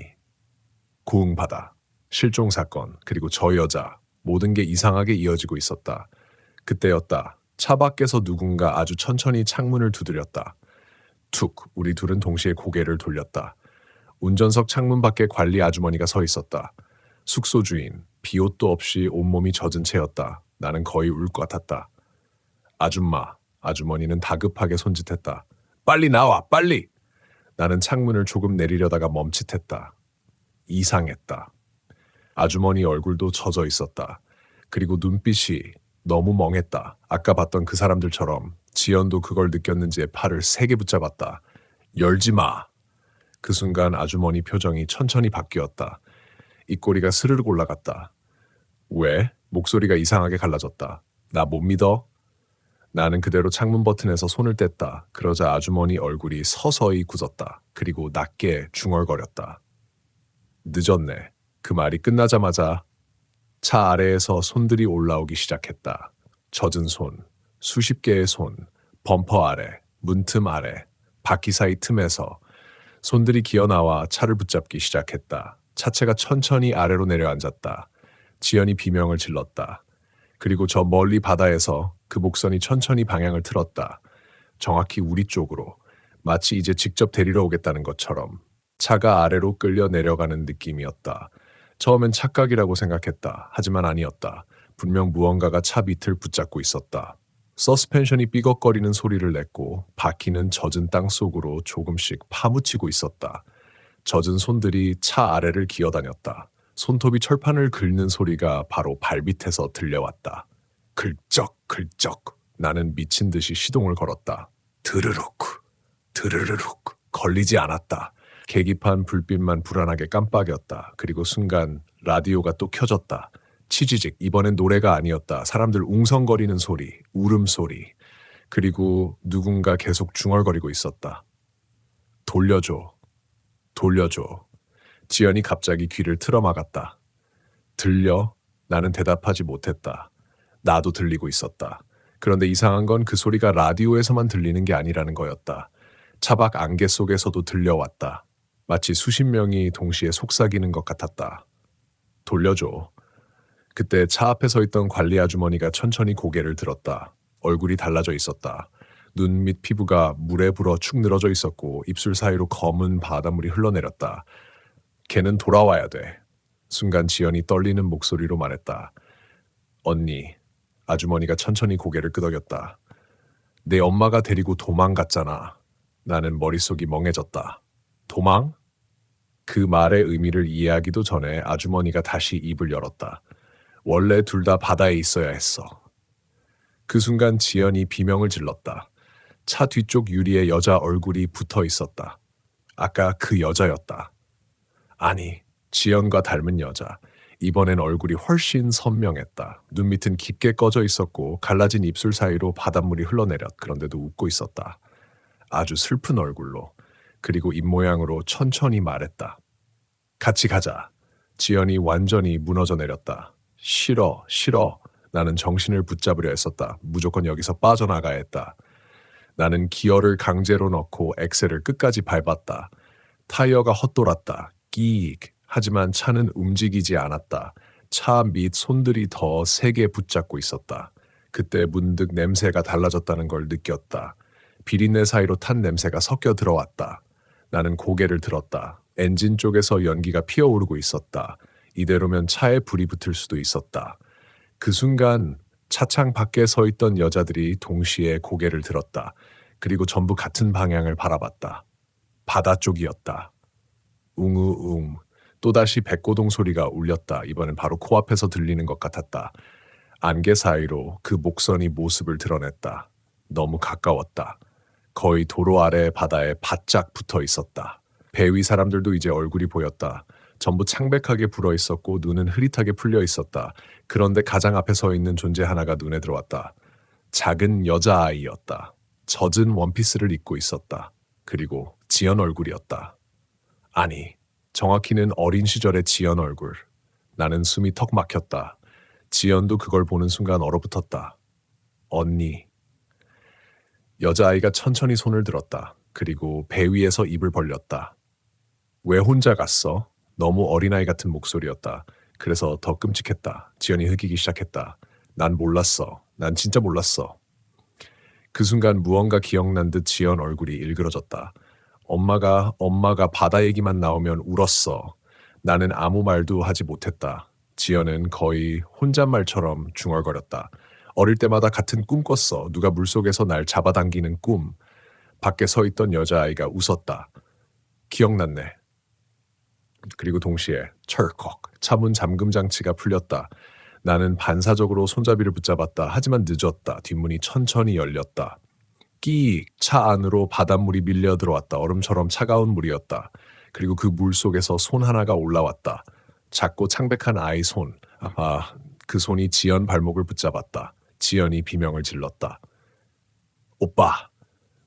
고흥 바다, 실종 사건, 그리고 저 여자, 모든 게 이상하게 이어지고 있었다. 그때였다. 차 밖에서 누군가 아주 천천히 창문을 두드렸다. 툭, 우리 둘은 동시에 고개를 돌렸다. 운전석 창문 밖에 관리 아주머니가 서 있었다. 숙소 주인, 비옷도 없이 온몸이 젖은 채였다. 나는 거의 울 것 같았다. 아줌마, 아주머니는 다급하게 손짓했다. 빨리 나와, 빨리! 나는 창문을 조금 내리려다가 멈칫했다. 이상했다. 아주머니 얼굴도 젖어 있었다. 그리고 눈빛이 너무 멍했다. 아까 봤던 그 사람들처럼. 지연도 그걸 느꼈는지 팔을 세게 붙잡았다. 열지 마. 그 순간 아주머니 표정이 천천히 바뀌었다. 입꼬리가 스르륵 올라갔다. 왜? 목소리가 이상하게 갈라졌다. 나 못 믿어? 나는 그대로 창문 버튼에서 손을 뗐다. 그러자 아주머니 얼굴이 서서히 굳었다. 그리고 낮게 중얼거렸다. 늦었네. 그 말이 끝나자마자 차 아래에서 손들이 올라오기 시작했다. 젖은 손, 수십 개의 손, 범퍼 아래, 문틈 아래, 바퀴 사이 틈에서 손들이 기어나와 차를 붙잡기 시작했다. 차체가 천천히 아래로 내려앉았다. 지연이 비명을 질렀다. 그리고 저 멀리 바다에서 그 목선이 천천히 방향을 틀었다. 정확히 우리 쪽으로, 마치 이제 직접 데리러 오겠다는 것처럼. 차가 아래로 끌려 내려가는 느낌이었다. 처음엔 착각이라고 생각했다. 하지만 아니었다. 분명 무언가가 차 밑을 붙잡고 있었다. 서스펜션이 삐걱거리는 소리를 냈고 바퀴는 젖은 땅 속으로 조금씩 파묻히고 있었다. 젖은 손들이 차 아래를 기어다녔다. 손톱이 철판을 긁는 소리가 바로 발밑에서 들려왔다. 글쩍글쩍. 나는 미친 듯이 시동을 걸었다. 드르륵, 드르르륵. 걸리지 않았다. 계기판 불빛만 불안하게 깜빡였다. 그리고 순간 라디오가 또 켜졌다. 치지직, 이번엔 노래가 아니었다. 사람들 웅성거리는 소리, 울음소리. 그리고 누군가 계속 중얼거리고 있었다. 돌려줘, 돌려줘. 지연이 갑자기 귀를 틀어막았다. 들려? 나는 대답하지 못했다. 나도 들리고 있었다. 그런데 이상한 건 그 소리가 라디오에서만 들리는 게 아니라는 거였다. 차박 안개 속에서도 들려왔다. 마치 수십 명이 동시에 속삭이는 것 같았다. 돌려줘. 그때 차 앞에 서 있던 관리 아주머니가 천천히 고개를 들었다. 얼굴이 달라져 있었다. 눈 밑 피부가 물에 불어 축 늘어져 있었고 입술 사이로 검은 바닷물이 흘러내렸다. 걔는 돌아와야 돼. 순간 지연이 떨리는 목소리로 말했다. 언니. 아주머니가 천천히 고개를 끄덕였다. 내 엄마가 데리고 도망갔잖아. 나는 머릿속이 멍해졌다. 도망? 그 말의 의미를 이해하기도 전에 아주머니가 다시 입을 열었다. 원래 둘 다 바다에 있어야 했어. 그 순간 지연이 비명을 질렀다. 차 뒤쪽 유리에 여자 얼굴이 붙어 있었다. 아까 그 여자였다. 아니, 지연과 닮은 여자. 이번엔 얼굴이 훨씬 선명했다. 눈 밑은 깊게 꺼져 있었고 갈라진 입술 사이로 바닷물이 흘러내렸. 그런데도 웃고 있었다. 아주 슬픈 얼굴로. 그리고 입모양으로 천천히 말했다. 같이 가자. 지연이 완전히 무너져 내렸다. 싫어, 싫어. 나는 정신을 붙잡으려 했었다. 무조건 여기서 빠져나가야 했다. 나는 기어를 강제로 넣고 엑셀을 끝까지 밟았다. 타이어가 헛돌았다. 끼익. 하지만 차는 움직이지 않았다. 차 밑 손들이 더 세게 붙잡고 있었다. 그때 문득 냄새가 달라졌다는 걸 느꼈다. 비린내 사이로 탄 냄새가 섞여 들어왔다. 나는 고개를 들었다. 엔진 쪽에서 연기가 피어오르고 있었다. 이대로면 차에 불이 붙을 수도 있었다. 그 순간 차창 밖에 서 있던 여자들이 동시에 고개를 들었다. 그리고 전부 같은 방향을 바라봤다. 바다 쪽이었다. 웅우웅. 또다시 백고동 소리가 울렸다. 이번엔 바로 코앞에서 들리는 것 같았다. 안개 사이로 그 목선이 모습을 드러냈다. 너무 가까웠다. 거의 도로 아래 바다에 바짝 붙어 있었다. 배 위 사람들도 이제 얼굴이 보였다. 전부 창백하게 불어 있었고 눈은 흐릿하게 풀려 있었다. 그런데 가장 앞에 서 있는 존재 하나가 눈에 들어왔다. 작은 여자아이였다. 젖은 원피스를 입고 있었다. 그리고 지연 얼굴이었다. 아니, 정확히는 어린 시절의 지연 얼굴. 나는 숨이 턱 막혔다. 지연도 그걸 보는 순간 얼어붙었다. 언니. 여자아이가 천천히 손을 들었다. 그리고 배 위에서 입을 벌렸다. 왜 혼자 갔어? 너무 어린아이 같은 목소리였다. 그래서 더 끔찍했다. 지연이 흐기기 시작했다. 난 몰랐어. 난 진짜 몰랐어. 그 순간 무언가 기억난 듯 지연 얼굴이 일그러졌다. 엄마가 바다 얘기만 나오면 울었어. 나는 아무 말도 하지 못했다. 지연은 거의 혼잣말처럼 중얼거렸다. 어릴 때마다 같은 꿈 꿨어. 누가 물속에서 날 잡아당기는 꿈. 밖에 서 있던 여자아이가 웃었다. 기억났네. 그리고 동시에 철컥 차문 잠금 장치가 풀렸다. 나는 반사적으로 손잡이를 붙잡았다. 하지만 늦었다. 뒷문이 천천히 열렸다. 끼익 차 안으로 바닷물이 밀려 들어왔다. 얼음처럼 차가운 물이었다. 그리고 그 물 속에서 손 하나가 올라왔다. 작고 창백한 아이 손. 그 손이 지연 발목을 붙잡았다. 지연이 비명을 질렀다. 오빠.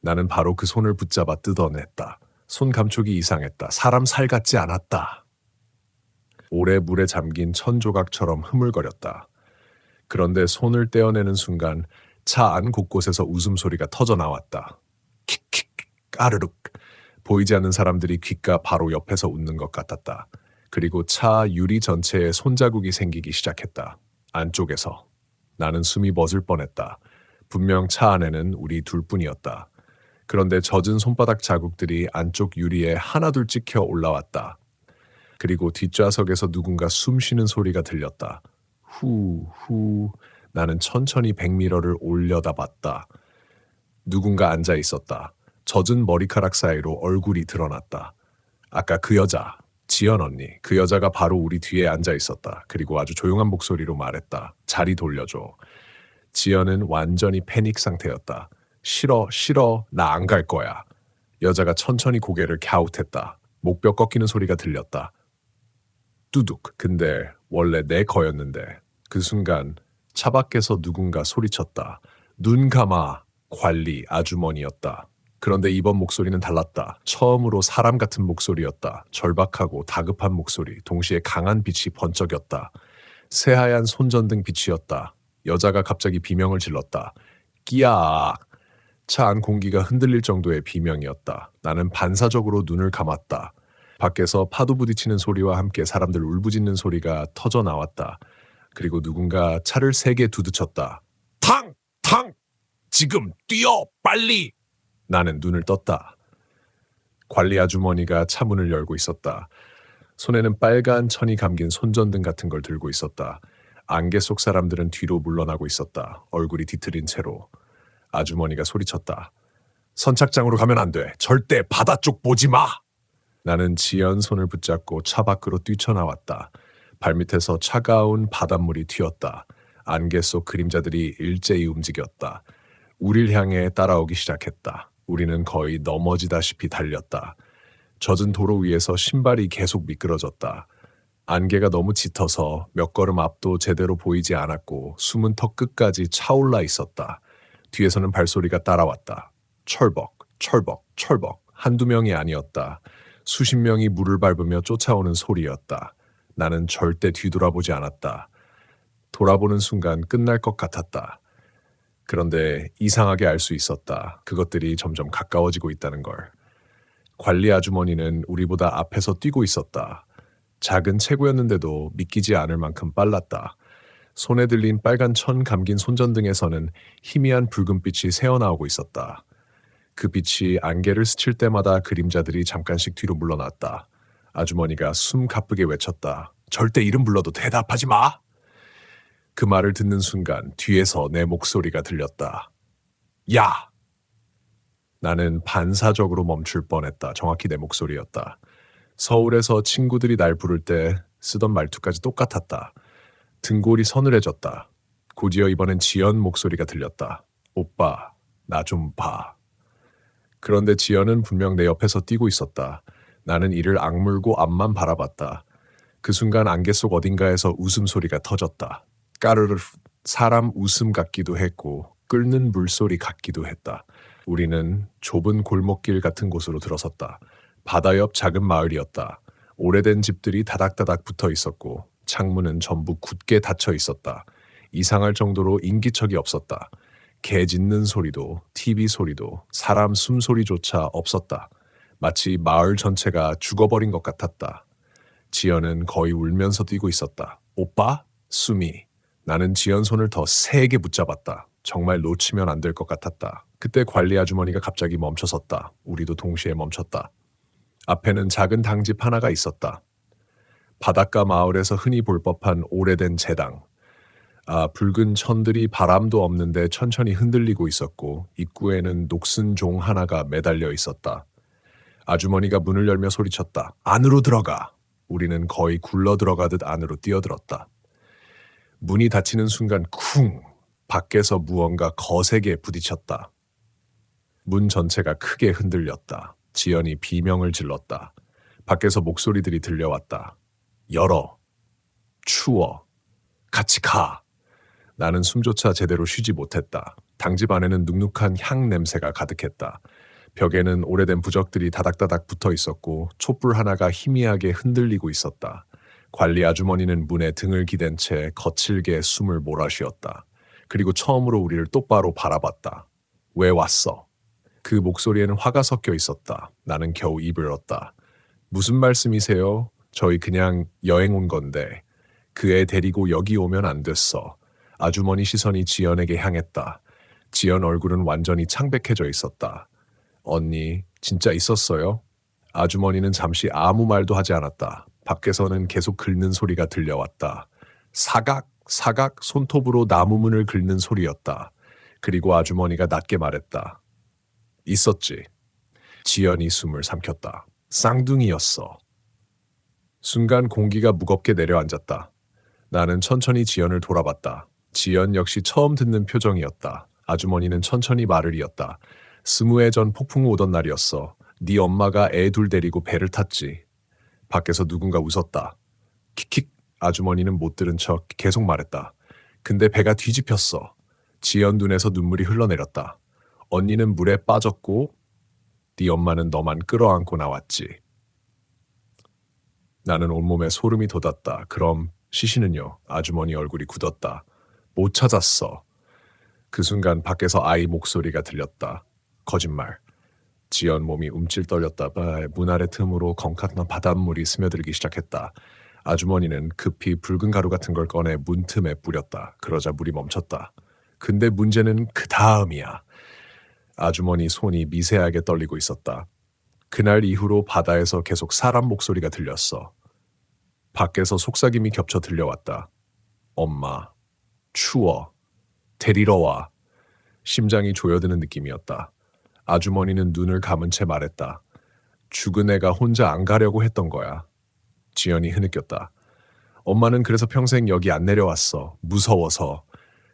나는 바로 그 손을 붙잡아 뜯어냈다. 손 감촉이 이상했다. 사람 살 같지 않았다. 오래 물에 잠긴 천조각처럼 흐물거렸다. 그런데 손을 떼어내는 순간 차 안 곳곳에서 웃음소리가 터져 나왔다. 킥킥 까르륵. 보이지 않는 사람들이 귓가 바로 옆에서 웃는 것 같았다. 그리고 차 유리 전체에 손자국이 생기기 시작했다. 안쪽에서. 나는 숨이 멎을 뻔했다. 분명 차 안에는 우리 둘뿐이었다. 그런데 젖은 손바닥 자국들이 안쪽 유리에 하나둘 찍혀 올라왔다. 그리고 뒷좌석에서 누군가 숨 쉬는 소리가 들렸다. 후. 나는 천천히 백미러를 올려다봤다. 누군가 앉아 있었다. 젖은 머리카락 사이로 얼굴이 드러났다. 아까 그 여자, 지연 언니. 그 여자가 바로 우리 뒤에 앉아 있었다. 그리고 아주 조용한 목소리로 말했다. 자리 돌려줘. 지연은 완전히 패닉 상태였다. 싫어, 나 안 갈 거야. 여자가 천천히 고개를 갸웃했다. 목뼈 꺾이는 소리가 들렸다. 뚜둑. 근데 원래 내 거였는데. 그 순간 차 밖에서 누군가 소리쳤다. 눈 감아. 관리 아주머니였다. 그런데 이번 목소리는 달랐다. 처음으로 사람 같은 목소리였다. 절박하고 다급한 목소리. 동시에 강한 빛이 번쩍였다. 새하얀 손전등 빛이었다. 여자가 갑자기 비명을 질렀다. 끼악. 차 안 공기가 흔들릴 정도의 비명이었다. 나는 반사적으로 눈을 감았다. 밖에서 파도 부딪히는 소리와 함께 사람들 울부짖는 소리가 터져 나왔다. 그리고 누군가 차를 세게 두드쳤다. 탕! 지금 뛰어! 빨리! 나는 눈을 떴다. 관리 아주머니가 차 문을 열고 있었다. 손에는 빨간 천이 감긴 손전등 같은 걸 들고 있었다. 안개 속 사람들은 뒤로 물러나고 있었다. 얼굴이 뒤틀린 채로. 아주머니가 소리쳤다. 선착장으로 가면 안 돼. 절대 바다 쪽 보지 마. 나는 지연 손을 붙잡고 차 밖으로 뛰쳐나왔다. 발밑에서 차가운 바닷물이 튀었다. 안개 속 그림자들이 일제히 움직였다. 우릴 향해 따라오기 시작했다. 우리는 거의 넘어지다시피 달렸다. 젖은 도로 위에서 신발이 계속 미끄러졌다. 안개가 너무 짙어서 몇 걸음 앞도 제대로 보이지 않았고 숨은 턱 끝까지 차올라 있었다. 뒤에서는 발소리가 따라왔다. 철벅. 한두 명이 아니었다. 수십 명이 물을 밟으며 쫓아오는 소리였다. 나는 절대 뒤돌아보지 않았다. 돌아보는 순간 끝날 것 같았다. 그런데 이상하게 알 수 있었다. 그것들이 점점 가까워지고 있다는 걸. 관리 아주머니는 우리보다 앞에서 뛰고 있었다. 작은 체구였는데도 믿기지 않을 만큼 빨랐다. 손에 들린 빨간 천 감긴 손전등에서는 희미한 붉은빛이 새어나오고 있었다. 그 빛이 안개를 스칠 때마다 그림자들이 잠깐씩 뒤로 물러났다. 아주머니가 숨 가쁘게 외쳤다. 절대 이름 불러도 대답하지 마. 그 말을 듣는 순간 뒤에서 내 목소리가 들렸다. 야! 나는 반사적으로 멈출 뻔했다. 정확히 내 목소리였다. 서울에서 친구들이 날 부를 때 쓰던 말투까지 똑같았다. 등골이 서늘해졌다. 곧이어 이번엔 지연 목소리가 들렸다. 오빠, 나 좀 봐. 그런데 지연은 분명 내 옆에서 뛰고 있었다. 나는 이를 악물고 앞만 바라봤다. 그 순간 안개 속 어딘가에서 웃음소리가 터졌다. 까르르 사람 웃음 같기도 했고 끓는 물소리 같기도 했다. 우리는 좁은 골목길 같은 곳으로 들어섰다. 바다 옆 작은 마을이었다. 오래된 집들이 다닥다닥 붙어 있었고 창문은 전부 굳게 닫혀 있었다. 이상할 정도로 인기척이 없었다. 개 짖는 소리도 TV 소리도 사람 숨소리조차 없었다. 마치 마을 전체가 죽어버린 것 같았다. 지연은 거의 울면서 뛰고 있었다. 오빠? 수미. 나는 지연 손을 더 세게 붙잡았다. 정말 놓치면 안 될 것 같았다. 그때 관리 아주머니가 갑자기 멈춰섰다. 우리도 동시에 멈췄다. 앞에는 작은 당집 하나가 있었다. 바닷가 마을에서 흔히 볼 법한 오래된 제당. 붉은 천들이 바람도 없는데 천천히 흔들리고 있었고 입구에는 녹슨 종 하나가 매달려 있었다. 아주머니가 문을 열며 소리쳤다. 안으로 들어가. 우리는 거의 굴러 들어가듯 안으로 뛰어들었다. 문이 닫히는 순간 쿵! 밖에서 무언가 거세게 부딪혔다. 문 전체가 크게 흔들렸다. 지연이 비명을 질렀다. 밖에서 목소리들이 들려왔다. 열어. 추워. 같이 가. 나는 숨조차 제대로 쉬지 못했다. 당집 안에는 눅눅한 향 냄새가 가득했다. 벽에는 오래된 부적들이 다닥다닥 붙어 있었고 촛불 하나가 희미하게 흔들리고 있었다. 관리 아주머니는 문에 등을 기댄 채 거칠게 숨을 몰아쉬었다. 그리고 처음으로 우리를 똑바로 바라봤다. 왜 왔어? 그 목소리에는 화가 섞여 있었다. 나는 겨우 입을 열었다. 무슨 말씀이세요? 저희 그냥 여행 온 건데 그 애 데리고 여기 오면 안 됐어. 아주머니 시선이 지연에게 향했다. 지연 얼굴은 완전히 창백해져 있었다. 언니, 진짜 있었어요? 아주머니는 잠시 아무 말도 하지 않았다. 밖에서는 계속 긁는 소리가 들려왔다. 사각, 사각 손톱으로 나무 문을 긁는 소리였다. 그리고 아주머니가 낮게 말했다. 있었지. 지연이 숨을 삼켰다. 쌍둥이였어. 순간 공기가 무겁게 내려앉았다. 나는 천천히 지연을 돌아봤다. 지연 역시 처음 듣는 표정이었다. 아주머니는 천천히 말을 이었다. 20해 전 폭풍 오던 날이었어. 네 엄마가 애 둘 데리고 배를 탔지. 밖에서 누군가 웃었다. 킥킥. 아주머니는 못 들은 척 계속 말했다. 근데 배가 뒤집혔어. 지연 눈에서 눈물이 흘러내렸다. 언니는 물에 빠졌고 네 엄마는 너만 끌어안고 나왔지. 나는 온몸에 소름이 돋았다. 그럼 시신은요? 아주머니 얼굴이 굳었다. 못 찾았어. 그 순간 밖에서 아이 목소리가 들렸다. 거짓말. 지연 몸이 움찔 떨렸다. 문 아래 틈으로 검은한 바닷물이 스며들기 시작했다. 아주머니는 급히 붉은 가루 같은 걸 꺼내 문틈에 뿌렸다. 그러자 물이 멈췄다. 근데 문제는 그 다음이야. 아주머니 손이 미세하게 떨리고 있었다. 그날 이후로 바다에서 계속 사람 목소리가 들렸어. 밖에서 속삭임이 겹쳐 들려왔다. 엄마, 추워. 데리러 와. 심장이 조여드는 느낌이었다. 아주머니는 눈을 감은 채 말했다. 죽은 애가 혼자 안 가려고 했던 거야. 지연이 흐느꼈다. 엄마는 그래서 평생 여기 안 내려왔어. 무서워서.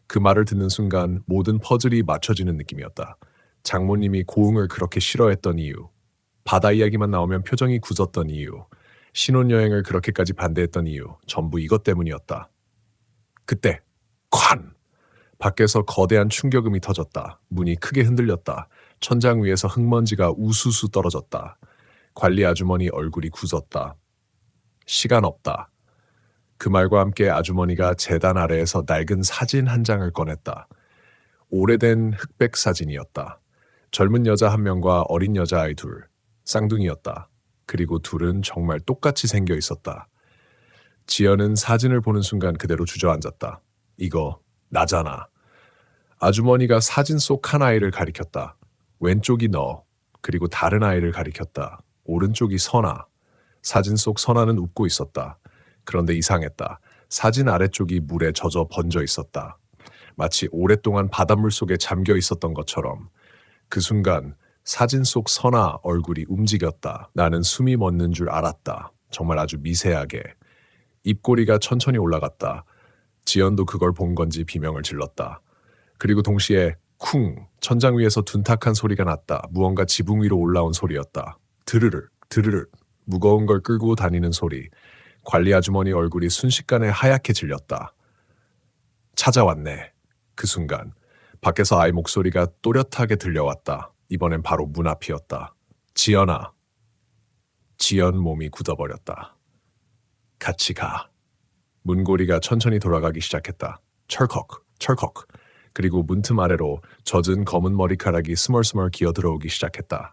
그 말을 듣는 순간 모든 퍼즐이 맞춰지는 느낌이었다. 장모님이 고흥을 그렇게 싫어했던 이유, 바다 이야기만 나오면 표정이 굳었던 이유, 신혼여행을 그렇게까지 반대했던 이유, 전부 이것 때문이었다. 그때 쾅! 밖에서 거대한 충격음이 터졌다. 문이 크게 흔들렸다. 천장 위에서 흙먼지가 우수수 떨어졌다. 관리 아주머니 얼굴이 굳었다. 시간 없다. 그 말과 함께 아주머니가 재단 아래에서 낡은 사진 한 장을 꺼냈다. 오래된 흑백 사진이었다. 젊은 여자 한 명과 어린 여자아이 둘, 쌍둥이였다. 그리고 둘은 정말 똑같이 생겨 있었다. 지연은 사진을 보는 순간 그대로 주저앉았다. 이거 나잖아. 아주머니가 사진 속 한 아이를 가리켰다. 왼쪽이 너, 그리고 다른 아이를 가리켰다. 오른쪽이 선아. 사진 속 선아는 웃고 있었다. 그런데 이상했다. 사진 아래쪽이 물에 젖어 번져 있었다. 마치 오랫동안 바닷물 속에 잠겨 있었던 것처럼. 그 순간 사진 속 선아 얼굴이 움직였다. 나는 숨이 멎는 줄 알았다. 정말 아주 미세하게. 입꼬리가 천천히 올라갔다. 지연도 그걸 본 건지 비명을 질렀다. 그리고 동시에 쿵! 천장 위에서 둔탁한 소리가 났다. 무언가 지붕 위로 올라온 소리였다. 드르륵, 드르륵. 무거운 걸 끌고 다니는 소리. 관리 아주머니 얼굴이 순식간에 하얗게 질렸다. 찾아왔네. 그 순간 밖에서 아이 목소리가 또렷하게 들려왔다. 이번엔 바로 문 앞이었다. 지연아. 지연 몸이 굳어버렸다. 같이 가. 문고리가 천천히 돌아가기 시작했다. 철컥, 철컥. 그리고 문틈 아래로 젖은 검은 머리카락이 스멀스멀 기어 들어오기 시작했다.